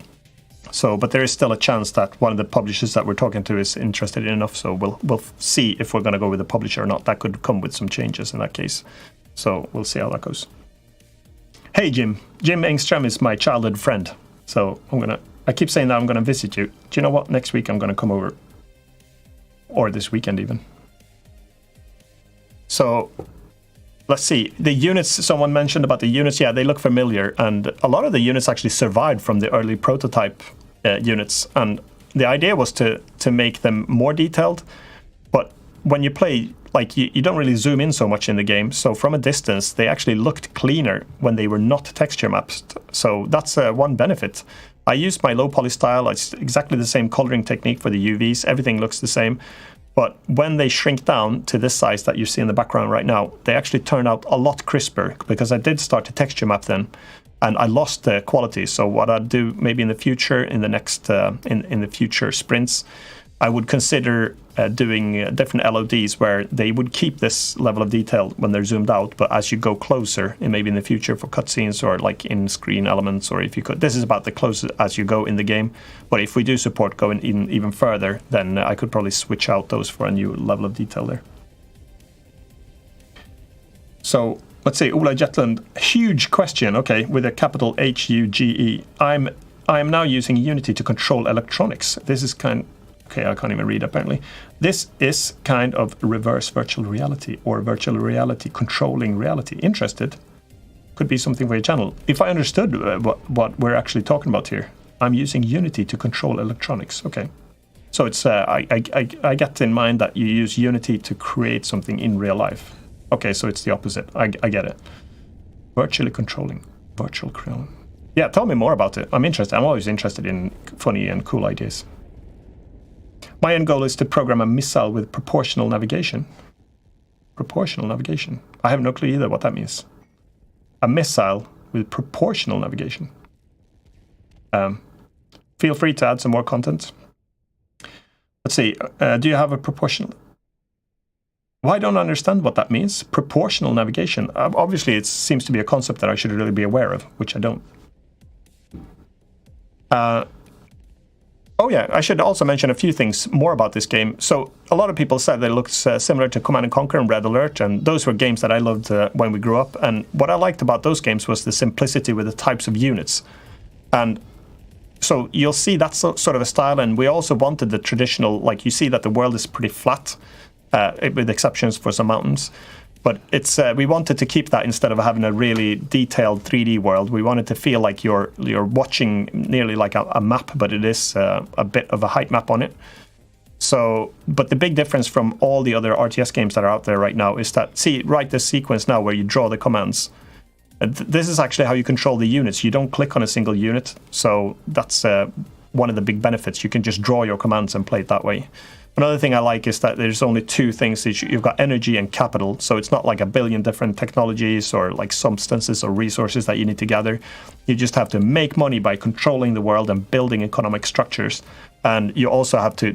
So, but there is still a chance that one of the publishers that we're talking to is interested enough. So we'll see if we're going to go with the publisher or not. That could come with some changes in that case. So we'll see how that goes. Hey, Jim. Jim Engström is my childhood friend. So I keep saying that I'm going to visit you. Do you know what? Next week I'm going to come over. Or this weekend even. So let's see. The units, someone mentioned about the units. Yeah, they look familiar. And a lot of the units actually survived from the early prototype units. And the idea was to make them more detailed. But when you play, like you don't really zoom in so much in the game. So from a distance, they actually looked cleaner when they were not texture mapped. So that's one benefit. I used my low poly style. It's exactly the same coloring technique for the UVs. Everything looks the same. But when they shrink down to this size that you see in the background right now, they actually turn out a lot crisper, because I did start to texture map then, and I lost the quality. So what I'd do maybe in the future, in the next in the future sprints, I would consider doing different LODs where they would keep this level of detail when they're zoomed out, but as you go closer, and maybe in the future for cutscenes or like in-screen elements, or if you could, this is about the closest as you go in the game. But if we do support going in even further, then I could probably switch out those for a new level of detail there. So let's see, Ola Jetland, huge question. Okay, with a capital HUGE. I am now using Unity to control electronics. This is okay, I can't even read apparently. This is kind of reverse virtual reality, or virtual reality controlling reality. Interested? Could be something for your channel. If I understood what we're actually talking about here, I'm using Unity to control electronics. Okay. So it's I get in mind that you use Unity to create something in real life. Okay, so it's the opposite. I get it. Virtually controlling. Virtual controlling. Yeah, tell me more about it. I'm interested. I'm always interested in funny and cool ideas. My end goal is to program a missile with proportional navigation. Proportional navigation. I have no clue either what that means. A missile with proportional navigation. feel free to add some more content. Let's see. Do you have a proportional? Well, I don't understand what that means. Proportional navigation. Obviously, it seems to be a concept that I should really be aware of, which I don't. Oh yeah, I should also mention a few things more about this game. So a lot of people said that it looks similar to Command & Conquer and Red Alert, and those were games that I loved when we grew up. And what I liked about those games was the simplicity with the types of units. And so you'll see that's sort of a style, and we also wanted the traditional, like you see that the world is pretty flat, with exceptions for some mountains. But it's we wanted to keep that instead of having a really detailed 3D world. We wanted to feel like you're watching nearly like a map, but it is a bit of a height map on it. So, but the big difference from all the other RTS games that are out there right now is that, see, right this sequence now where you draw the commands. This is actually how you control the units. You don't click on a single unit. So that's one of the big benefits. You can just draw your commands and play it that way. Another thing I like is that there's only two things. You've got energy and capital, so it's not like a billion different technologies or like substances or resources that you need to gather. You just have to make money by controlling the world and building economic structures. And you also have to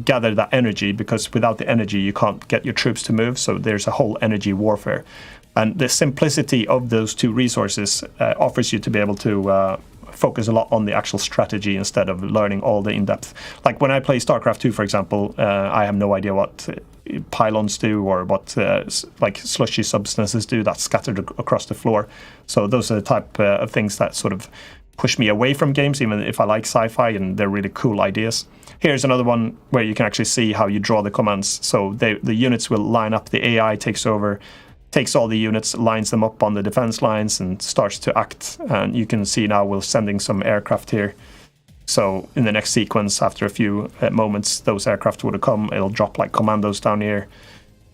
gather that energy, because without the energy you can't get your troops to move, so there's a whole energy warfare. And the simplicity of those two resources offers you to be able to focus a lot on the actual strategy instead of learning all the in-depth. Like when I play StarCraft 2, for example, I have no idea what pylons do or what like slushy substances do that's scattered across the floor. So those are the type of things that sort of push me away from games, even if I like sci-fi and they're really cool ideas. Here's another one where you can actually see how you draw the commands. So the units will line up, the AI takes over, takes all the units, lines them up on the defense lines and starts to act. And you can see now we're sending some aircraft here. So in the next sequence, after a few moments, those aircraft would have come. It'll drop like commandos down here.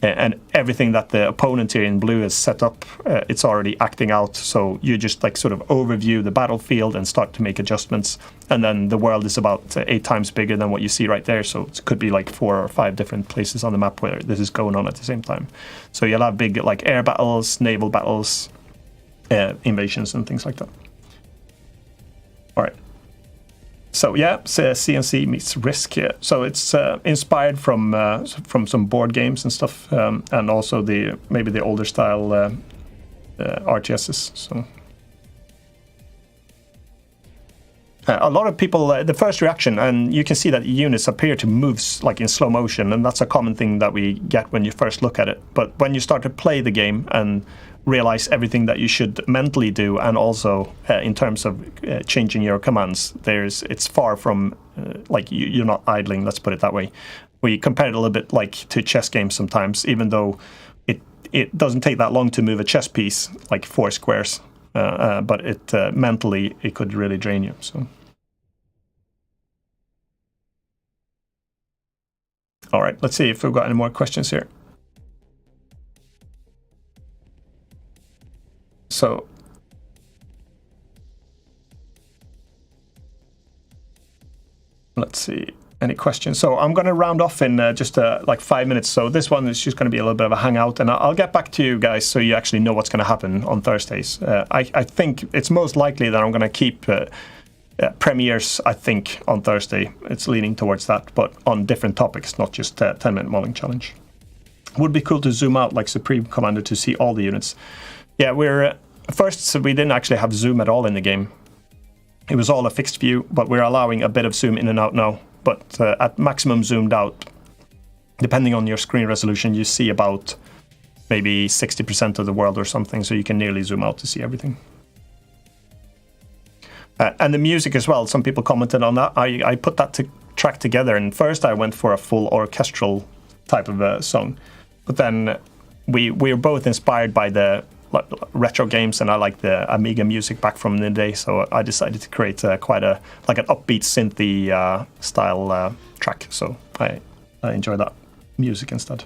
And everything that the opponent here in blue has set up, it's already acting out. So you just like sort of overview the battlefield and start to make adjustments. And then the world is about 8 times bigger than what you see right there. So it could be like 4 or 5 different places on the map where this is going on at the same time. So you'll have big like air battles, naval battles, invasions and things like that. All right. So yeah, CNC meets Risk. Yeah. So it's inspired from some board games and stuff, and also maybe the older style RTSs. So a lot of people, the first reaction, and you can see that units appear to move like in slow motion, and that's a common thing that we get when you first look at it. But when you start to play the game and realize everything that you should mentally do, and also in terms of changing your commands, it's far from like you're not idling, let's put it that way. We compare it a little bit like to chess games sometimes, even though it doesn't take that long to move a chess piece, like 4 squares, but mentally it could really drain you. So, all right, let's see if we've got any more questions here. So let's see, any questions? So I'm going to round off in just like 5 minutes. So this one is just going to be a little bit of a hangout, and I'll get back to you guys so you actually know what's going to happen on Thursdays. I think it's most likely that I'm going to keep premieres, I think, on Thursday. It's leaning towards that, but on different topics, not just 10-minute modeling challenge. Would be cool to zoom out like Supreme Commander to see all the units. Yeah, so we didn't actually have zoom at all in the game. It was all a fixed view, but we're allowing a bit of zoom in and out now. But at maximum zoomed out, depending on your screen resolution, you see about maybe 60% of the world or something, so you can nearly zoom out to see everything. And the music as well, some people commented on that. I put that track together, and first I went for a full orchestral type of a song. But then we were both inspired by the retro games, and I like the Amiga music back from the day, so I decided to create quite an upbeat synthy style track. So I enjoy that music instead.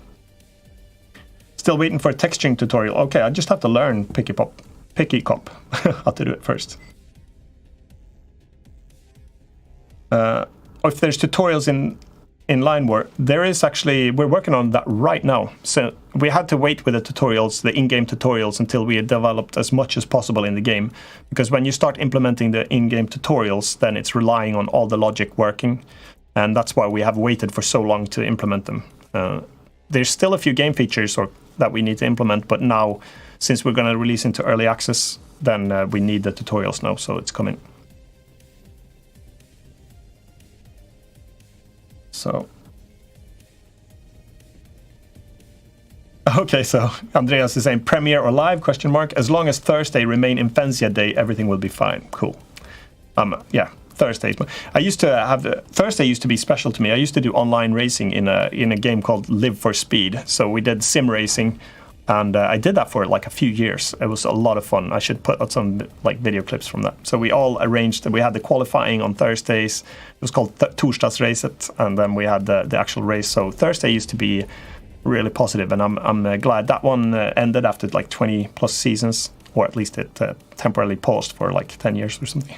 Still waiting for a texturing tutorial. Okay, I just have to learn Picky Cop how to do it first. If there's tutorials in Line War, there is actually, we're working on that right now. So we had to wait with the tutorials, the in-game tutorials, until we had developed as much as possible in the game. Because when you start implementing the in-game tutorials, then it's relying on all the logic working. And that's why we have waited for so long to implement them. There's still a few game features that we need to implement, but now, since we're going to release into early access, then we need the tutorials now, so it's coming. So, okay, so Andreas is saying premiere or live, question mark. As long as Thursday remain Imphenzia day, everything will be fine. Cool. Yeah, Thursdays. I used to have, Thursday used to be special to me. I used to do online racing in a game called Live for Speed. So we did sim racing, and I did that for like a few years. It was a lot of fun. I should put out some like video clips from that. So we all arranged, we had the qualifying on Thursdays. It was called Torsdagsracet, and then we had the actual race. So Thursday used to be really positive, and I'm glad that one ended after like 20 plus seasons, or at least it temporarily paused for like 10 years or something,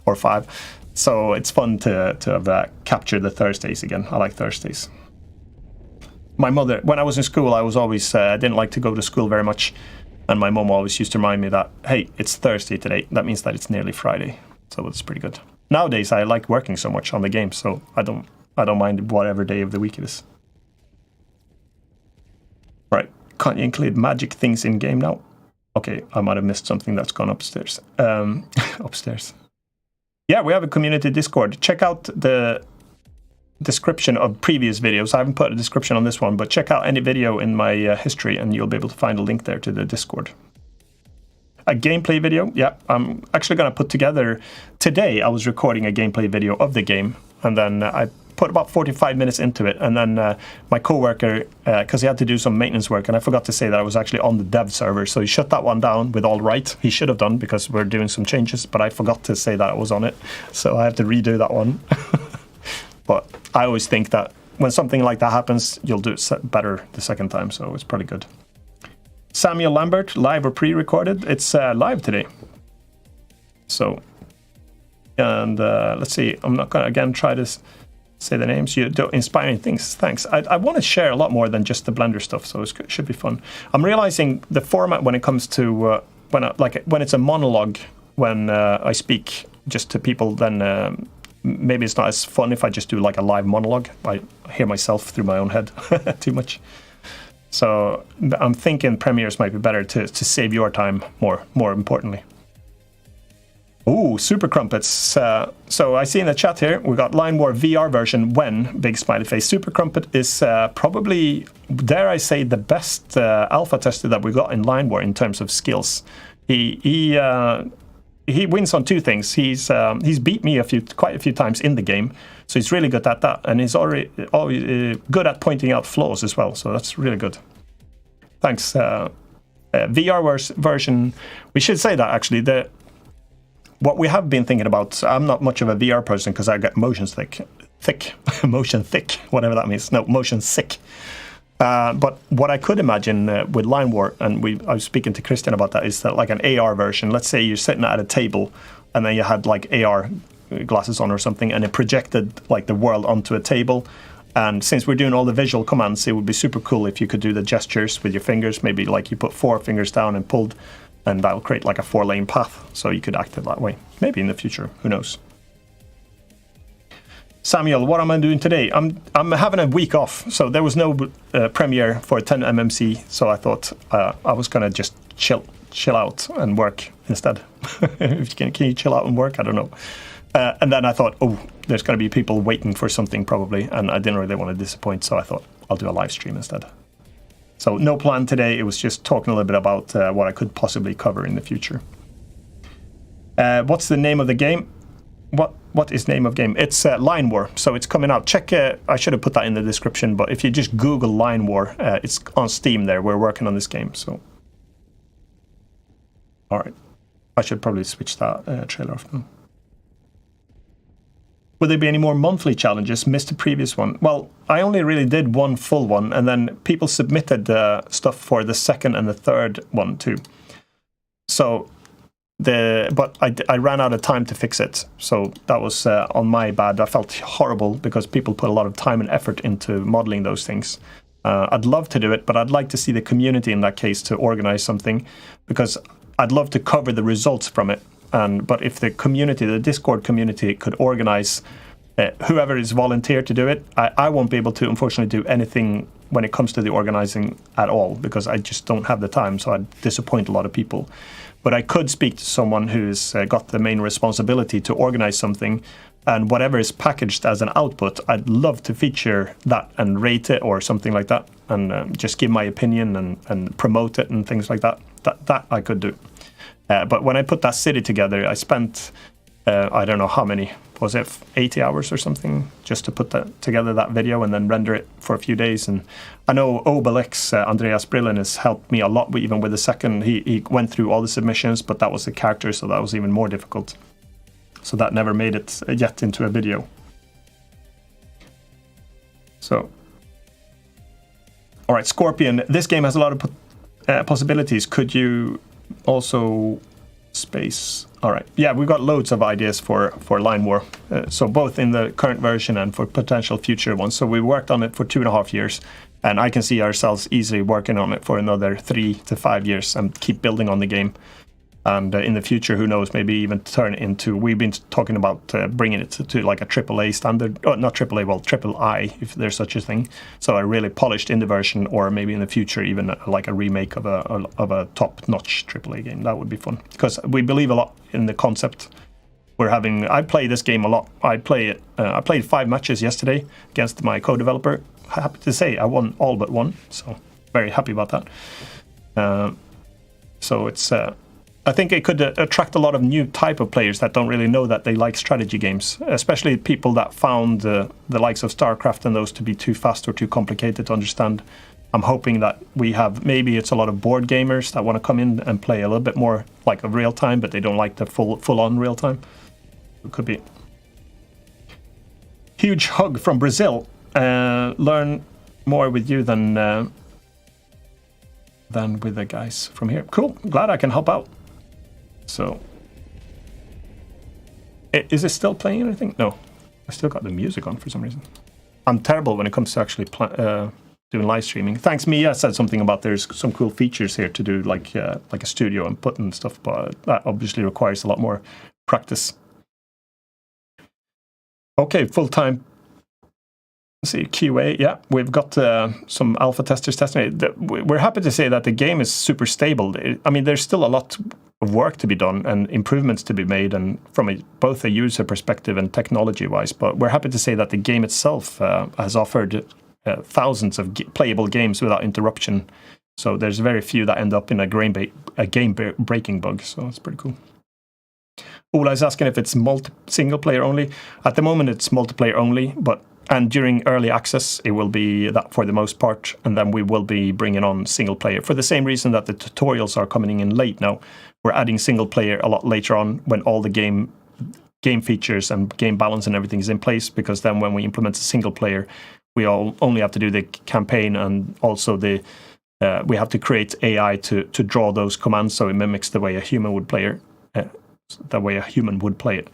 or 5. So it's fun to have captured the Thursdays again. I like Thursdays. My mother, when I was in school, I was always, I didn't like to go to school very much. And my mom always used to remind me that, hey, it's Thursday today. That means that it's nearly Friday. So it's pretty good. Nowadays, I like working so much on the game, so I don't mind whatever day of the week it is. Right, can't you include magic things in game now? Okay, I might have missed something that's gone upstairs. Upstairs. Yeah, we have a community Discord. Check out the description of previous videos. I haven't put a description on this one, but check out any video in my history and you'll be able to find a link there to the Discord. A gameplay video, yeah, I'm actually going to put together, today I was recording a gameplay video of the game, and then I put about 45 minutes into it, and then my coworker, because he had to do some maintenance work, and I forgot to say that I was actually on the dev server, so he shut that one down with all right. He should have done, because we're doing some changes, but I forgot to say that I was on it, so I have to redo that one. But I always think that when something like that happens, you'll do it better the second time, so it's pretty good. Samuel Lambert, live or pre-recorded? It's live today. So, and let's see, I'm not going to again try to say the names. You do inspiring things, thanks. I want to share a lot more than just the Blender stuff, so it should be fun. I'm realizing the format when it comes to, when it's a monologue, when I speak just to people, then maybe it's not as fun if I just do like a live monologue. I hear myself through my own head too much. So I'm thinking premieres might be better to save your time more importantly. Ooh, Super Crumpets. So I see in the chat here, we got Line War VR version when, big smiley face. Super Crumpet is probably, dare I say, the best alpha tester that we got in Line War in terms of skills. He wins on two things. He's beat me quite a few times in the game, so he's really good at that, and he's always good at pointing out flaws as well. So that's really good. Thanks. VR version. We should say that actually. What we have been thinking about. I'm not much of a VR person because I get motion thick, motion thick, whatever that means. No, motion sick. But what I could imagine with Line War, and I was speaking to Christian about that, is that like an AR version. Let's say you're sitting at a table, and then you had like AR glasses on or something, and it projected like the world onto a table. And since we're doing all the visual commands, it would be super cool if you could do the gestures with your fingers. Maybe like you put 4 fingers down and pulled, and that'll create like a 4-lane path. So you could act it that way. Maybe in the future, who knows? Samuel, what am I doing today? I'm having a week off, so there was no premiere for 10mmc, so I thought I was gonna just chill out and work instead. Can you chill out and work? I don't know. And then I thought, oh, there's gonna be people waiting for something probably, and I didn't really want to disappoint, so I thought I'll do a live stream instead. So no plan today. It was just talking a little bit about what I could possibly cover in the future. What's the name of the game? What is name of game? It's Line War, so it's coming out. Check, I should have put that in the description, but if you just Google Line War, it's on Steam there. We're working on this game, so. All right. I should probably switch that trailer off now. Will there be any more monthly challenges? Missed the previous one. Well, I only really did one full one, and then people submitted stuff for the second and the third one too. So but I ran out of time to fix it, so that was on my bad. I felt horrible because people put a lot of time and effort into modeling those things. I'd love to do it, but I'd like to see the community in that case to organize something, because I'd love to cover the results from it. But if the community, the Discord community, could organize whoever is volunteered to do it, I won't be able to, unfortunately, do anything when it comes to the organizing at all, because I just don't have the time, so I'd disappoint a lot of people. But I could speak to someone who's got the main responsibility to organize something, and whatever is packaged as an output, I'd love to feature that and rate it or something like that, and just give my opinion and promote it and things like that. That I could do. But when I put that city together, I spent, I don't know how many, was it 80 hours or something, just to put together that video and then render it for a few days. And I know Obelix, Andreas Brillen, has helped me a lot, even with the second. He went through all the submissions, but that was the character, so that was even more difficult. So that never made it yet into a video. So, all right, Scorpion. This game has a lot of possibilities. Could you also space? All right. Yeah, we've got loads of ideas for Line War. So both in the current version and for potential future ones. So we worked on it for 2.5 years, and I can see ourselves easily working on it for another 3 to 5 years and keep building on the game. And in the future, who knows, maybe even turn it into, we've been talking about bringing it to like a AAA standard, or not AAA, well, III, if there's such a thing. So a really polished indie version, or maybe in the future, even like a remake of a top-notch AAA game. That would be fun, because we believe a lot in the concept. I play this game a lot. I played 5 matches yesterday against my co-developer. Happy to say I won all but one, so very happy about that. So it's... I think it could attract a lot of new type of players that don't really know that they like strategy games, especially people that found the likes of StarCraft and those to be too fast or too complicated to understand. I'm hoping that we have, maybe it's a lot of board gamers that want to come in and play a little bit more like a real time, but they don't like the full-on real time. It could be. Huge hug from Brazil. Learn more with you than with the guys from here. Cool. Glad I can help out. So, is it still playing anything? No, I still got the music on for some reason. I'm terrible when it comes to actually doing live streaming. Thanks, Mia said something about there's some cool features here to do, like a studio and put and stuff, but that obviously requires a lot more practice. Okay, full-time. Let's see, QA, yeah, we've got some alpha testers testing it. We're happy to say that the game is super stable. I mean, there's still a lot of work to be done and improvements to be made, and from both a user perspective and technology-wise, but we're happy to say that the game itself has offered thousands of playable games without interruption. So there's very few that end up in a game-breaking bug, so it's pretty cool. Ola is asking if it's single-player only. At the moment, it's multiplayer only, and during early access, it will be that for the most part, and then we will be bringing on single player for the same reason that the tutorials are coming in late now. We're adding single player a lot later on when all the game features and game balance and everything is in place, because then when we implement a single player, we only have to do the campaign, and also we have to create AI to draw those commands so it mimics the way a human would play it.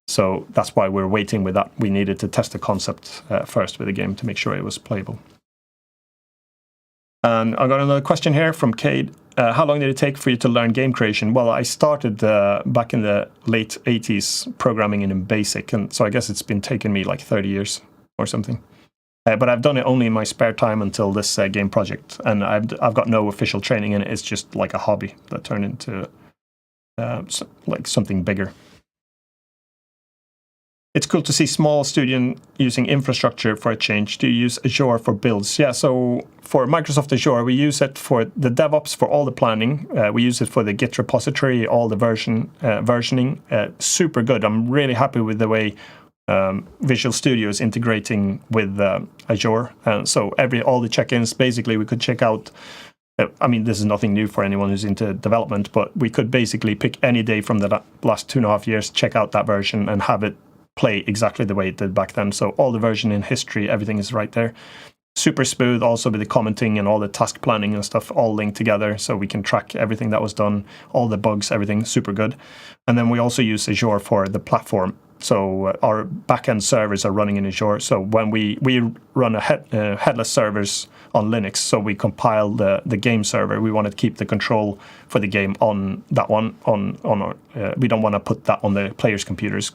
So that's why we're waiting with that. We needed to test the concept first with the game to make sure it was playable. And I got another question here from Cade. How long did it take for you to learn game creation? Well, I started back in the late 80s programming in BASIC, and so I guess it's been taking me like 30 years or something. But I've done it only in my spare time until this game project, and I've got no official training in it. It's just like a hobby that turned into like something bigger. It's cool to see small studio using infrastructure for a change. Do you use Azure for builds? Yeah, so for Microsoft Azure, we use it for the DevOps for all the planning. We use it for the Git repository, all the versioning. Super good. I'm really happy with the way Visual Studio is integrating with Azure. So all the check-ins, basically, we could check out. I mean, this is nothing new for anyone who's into development, but we could basically pick any day from the last 2.5 years, check out that version, and have it play exactly the way it did back then. So all the version in history, everything is right there. super smooth, also with the commenting and all the task planning and stuff all linked together, so we can track everything that was done, all the bugs, everything super good. And then we also use Azure for the platform. So our backend servers are running in Azure. So when we run a headless servers on Linux, so we compile the game server. We want to keep the control for the game on that one. On our, we don't want to put that on the players' computers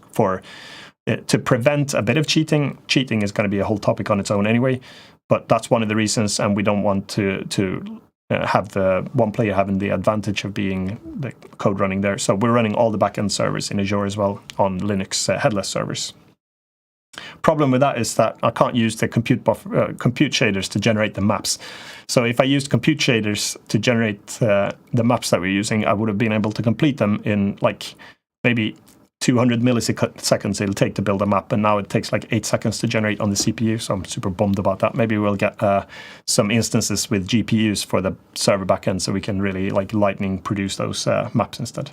to prevent a bit of cheating. Cheating is going to be a whole topic on its own anyway. But that's one of the reasons, and we don't want to have the one player having the advantage of being the code running there. So we're running all the backend servers in Azure as well on Linux headless servers. Problem with that is that I can't use the compute shaders to generate the maps. So if I used compute shaders to generate the maps that we're using, I would have been able to complete them in like maybe 200 milliseconds it'll take to build a map, and now it takes like 8 seconds to generate on the CPU, so I'm super bummed about that. Maybe we'll get some instances with GPUs for the server backend, so we can really like lightning produce those maps instead.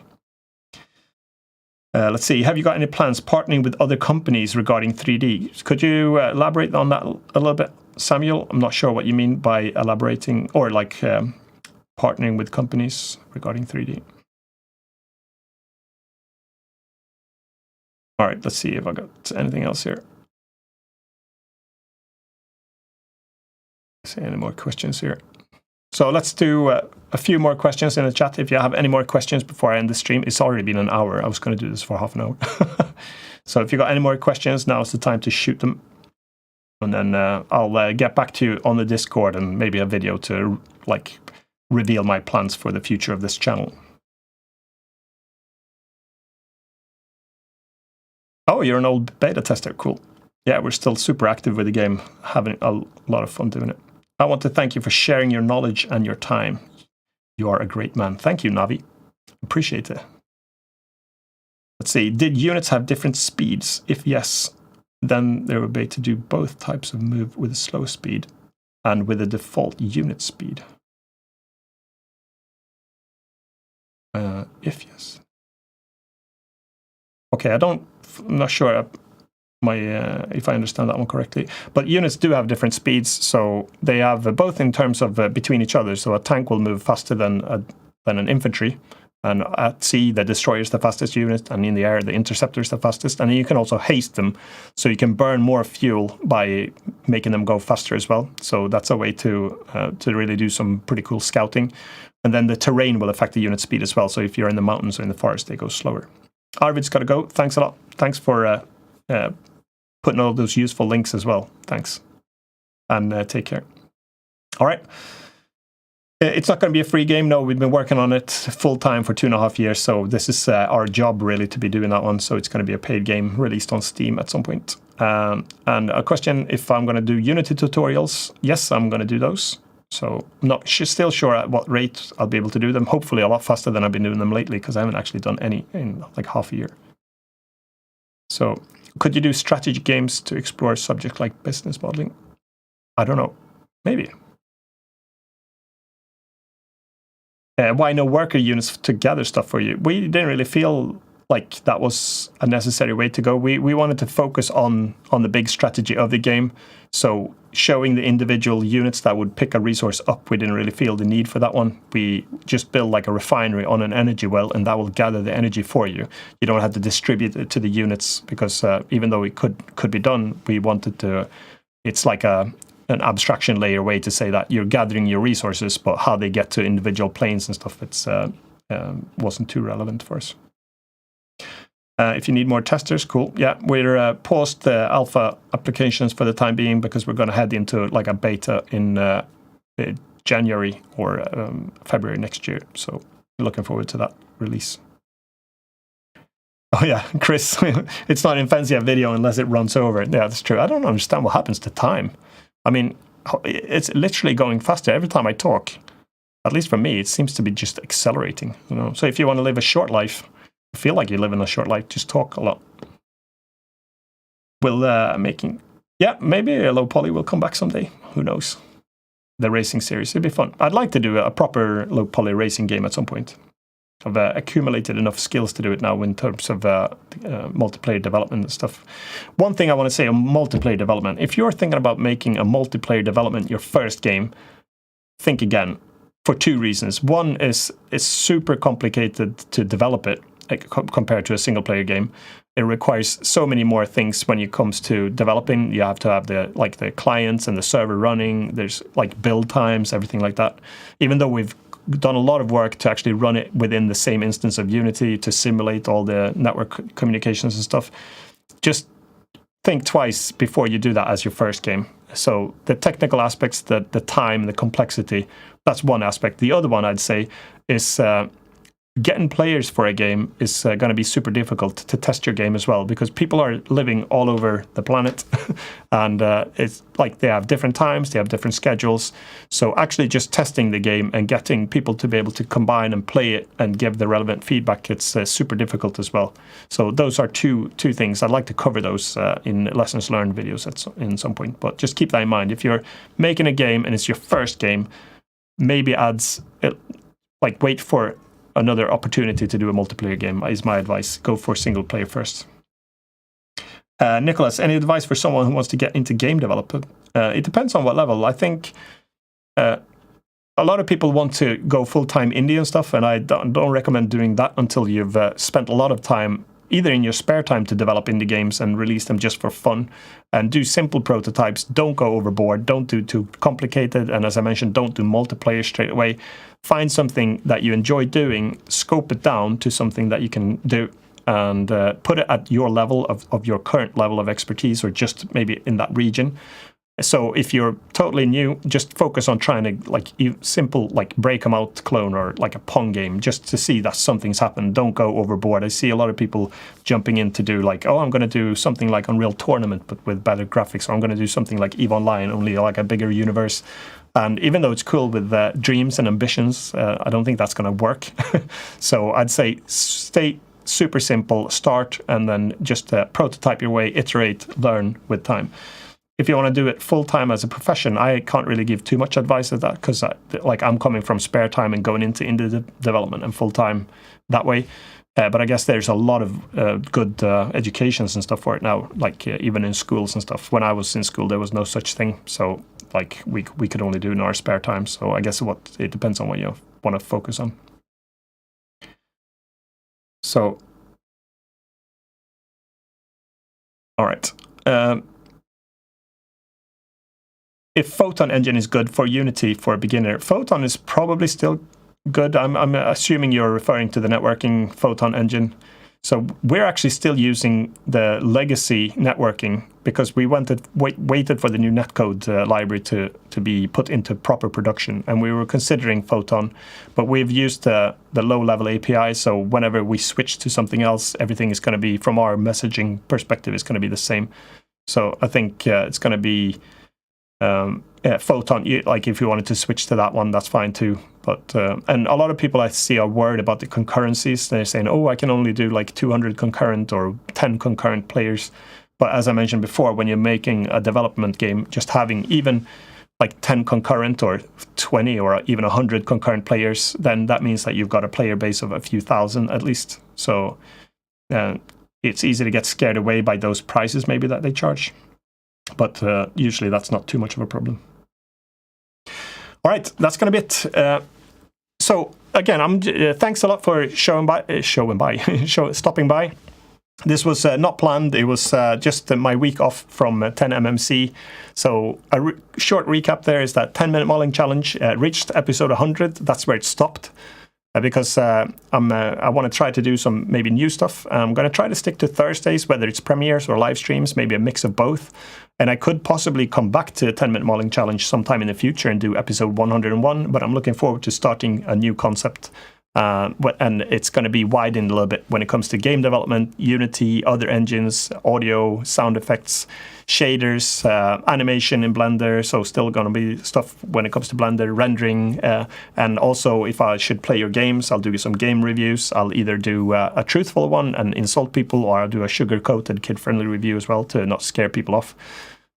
Let's see, have you got any plans partnering with other companies regarding 3D? Could you elaborate on that a little bit, Samuel? I'm not sure what you mean by elaborating, or like partnering with companies regarding 3D. All right, let's see if I got anything else here. See any more questions here? So let's do a few more questions in the chat. If you have any more questions before I end the stream, it's already been an hour. I was going to do this for half an hour. So if you got any more questions, now is the time to shoot them. And then I'll get back to you on the Discord and maybe a video to like reveal my plans for the future of this channel. Oh, you're an old beta tester. Cool. Yeah, we're still super active with the game, having a lot of fun doing it. I want to thank you for sharing your knowledge and your time. You are a great man. Thank you, Navi. Appreciate it. Let's see. Did units have different speeds? If yes, then there would be to do both types of move with a slow speed and with a default unit speed. If yes. Okay, I'm not sure if I understand that one correctly. But units do have different speeds, so they have both in terms of between each other. So a tank will move faster than an infantry, and at sea the destroyer is the fastest unit, and in the air the interceptor is the fastest. And you can also haste them, so you can burn more fuel by making them go faster as well. So that's a way to really do some pretty cool scouting. And then the terrain will affect the unit speed as well. So if you're in the mountains or in the forest, they go slower. Arvid's got to go. Thanks a lot. Thanks for putting all those useful links as well. Thanks. And take care. All right. It's not going to be a free game. No, we've been working on it full time for 2.5 years. So this is our job really to be doing that one. So it's going to be a paid game released on Steam at some point. And a question, if I'm going to do Unity tutorials. Yes, I'm going to do those. So I'm not still sure at what rate I'll be able to do them. Hopefully a lot faster than I've been doing them lately, because I haven't actually done any in like half a year. So could you do strategy games to explore subjects like business modeling? I don't know. Maybe. Why no worker units to gather stuff for you? We didn't really feel like that was a necessary way to go. We wanted to focus on the big strategy of the game. So showing the individual units that would pick a resource up, we didn't really feel the need for that one. We just build like a refinery on an energy well, and that will gather the energy for you. You don't have to distribute it to the units, because even though it could be done, we wanted to. It's like an abstraction layer way to say that you're gathering your resources, but how they get to individual planes and stuff, it's wasn't too relevant for us. If you need more testers, cool. Yeah, we're paused the alpha applications for the time being, because we're going to head into like a beta in January or February next year. So looking forward to that release. Oh yeah, Chris, it's not Imphenzia video unless it runs over. Yeah, that's true. I don't understand what happens to time. I mean, it's literally going faster every time I talk. At least for me, it seems to be just accelerating. You know, so if you want to live a short life, feel like you're living a short life, just talk a lot. Maybe a low poly will come back someday. Who knows? The racing series, it'd be fun. I'd like to do a proper low poly racing game at some point. accumulated enough skills to do it now in terms of multiplayer development and stuff. One thing I want to say on multiplayer development, if you're thinking about making a multiplayer development your first game, think again for two reasons. One is it's super complicated to develop it compared to a single player game. It requires so many more things when it comes to developing. You have to have the clients and the server running. There's like build times, everything like that. Even though we've done a lot of work to actually run it within the same instance of Unity to simulate all the network communications and stuff, just think twice before you do that as your first game. So the technical aspects, the time, the complexity, that's one aspect. The other one I'd say is getting players for a game is going to be super difficult to test your game as well, because people are living all over the planet and it's like they have different times, they have different schedules. So actually just testing the game and getting people to be able to combine and play it and give the relevant feedback, it's super difficult as well. So those are two things. I'd like to cover those in lessons learned videos in some point, but just keep that in mind. If you're making a game and it's your first game, maybe wait for another opportunity to do a multiplayer game is my advice. Go for single player first. Nicholas, any advice for someone who wants to get into game development? It depends on what level. I think a lot of people want to go full-time indie and stuff, and I don't recommend doing that until you've spent a lot of time either in your spare time to develop indie games and release them just for fun, and do simple prototypes. Don't go overboard. Don't do too complicated. And as I mentioned, don't do multiplayer straight away. Find something that you enjoy doing, scope it down to something that you can do, and put it at your level of your current level of expertise, or just maybe in that region. So if you're totally new, just focus on trying to simple break them out clone or like a Pong game, just to see that something's happened. Don't go overboard. I see a lot of people jumping in to do I'm going to do something like Unreal Tournament but with better graphics, or I'm going to do something like EVE Online, only like a bigger universe. And even though it's cool with dreams and ambitions, I don't think that's going to work. So I'd say stay super simple, start, and then just prototype your way, iterate, learn with time. If you want to do it full-time as a profession, I can't really give too much advice of that, because I'm coming from spare time and going into indie development and full-time that way. But I guess there's a lot of good educations and stuff for it now, even in schools and stuff. When I was in school, there was no such thing. So we could only do in our spare time. So I guess it depends on what you want to focus on. So, all right. If Photon engine is good for Unity for a beginner, Photon is probably still good. I'm assuming you're referring to the networking Photon engine. So we're actually still using the legacy networking, because we waited for the new netcode library to be put into proper production, and we were considering Photon, but we've used the low-level API. So whenever we switch to something else, everything is going to be, from our messaging perspective, is going to be the same. So I think it's going to be Photon. If you wanted to switch to that one, that's fine too. But and a lot of people I see are worried about the concurrencies. They're saying, "Oh, I can only do 200 concurrent or 10 concurrent players." But as I mentioned before, when you're making a development game, just having even 10 concurrent or 20 or even 100 concurrent players, then that means that you've got a player base of a few thousand at least. So it's easy to get scared away by those prices maybe that they charge. But usually that's not too much of a problem. All right, that's going to be it. So again, thanks a lot for stopping by. This was not planned. It was just my week off from 10MMC. So a short recap there is that 10-minute modeling challenge reached episode 100. That's where it stopped. Because I want to try to do some maybe new stuff. I'm going to try to stick to Thursdays, whether it's premieres or live streams, maybe a mix of both. And I could possibly come back to 10-minute modeling challenge sometime in the future and do episode 101, but I'm looking forward to starting a new concept. And it's going to be widened a little bit when it comes to game development, Unity, other engines, audio, sound effects, shaders, animation in Blender. So still going to be stuff when it comes to Blender, rendering. And also, if I should play your games, I'll do some game reviews. I'll either do a truthful one and insult people, or I'll do a sugar-coated, kid-friendly review as well to not scare people off.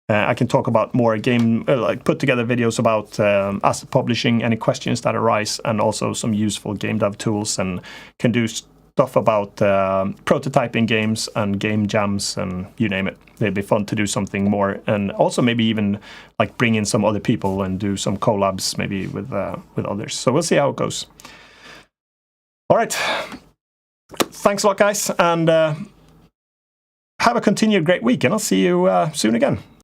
I can talk about more like put together videos about us publishing, any questions that arise, and also some useful game dev tools, and can do stuff about prototyping games and game jams and you name it. It'd be fun to do something more, and also maybe even like bring in some other people and do some collabs maybe with others. So we'll see how it goes. All right. Thanks a lot, guys, and have a continued great week, and I'll see you soon again.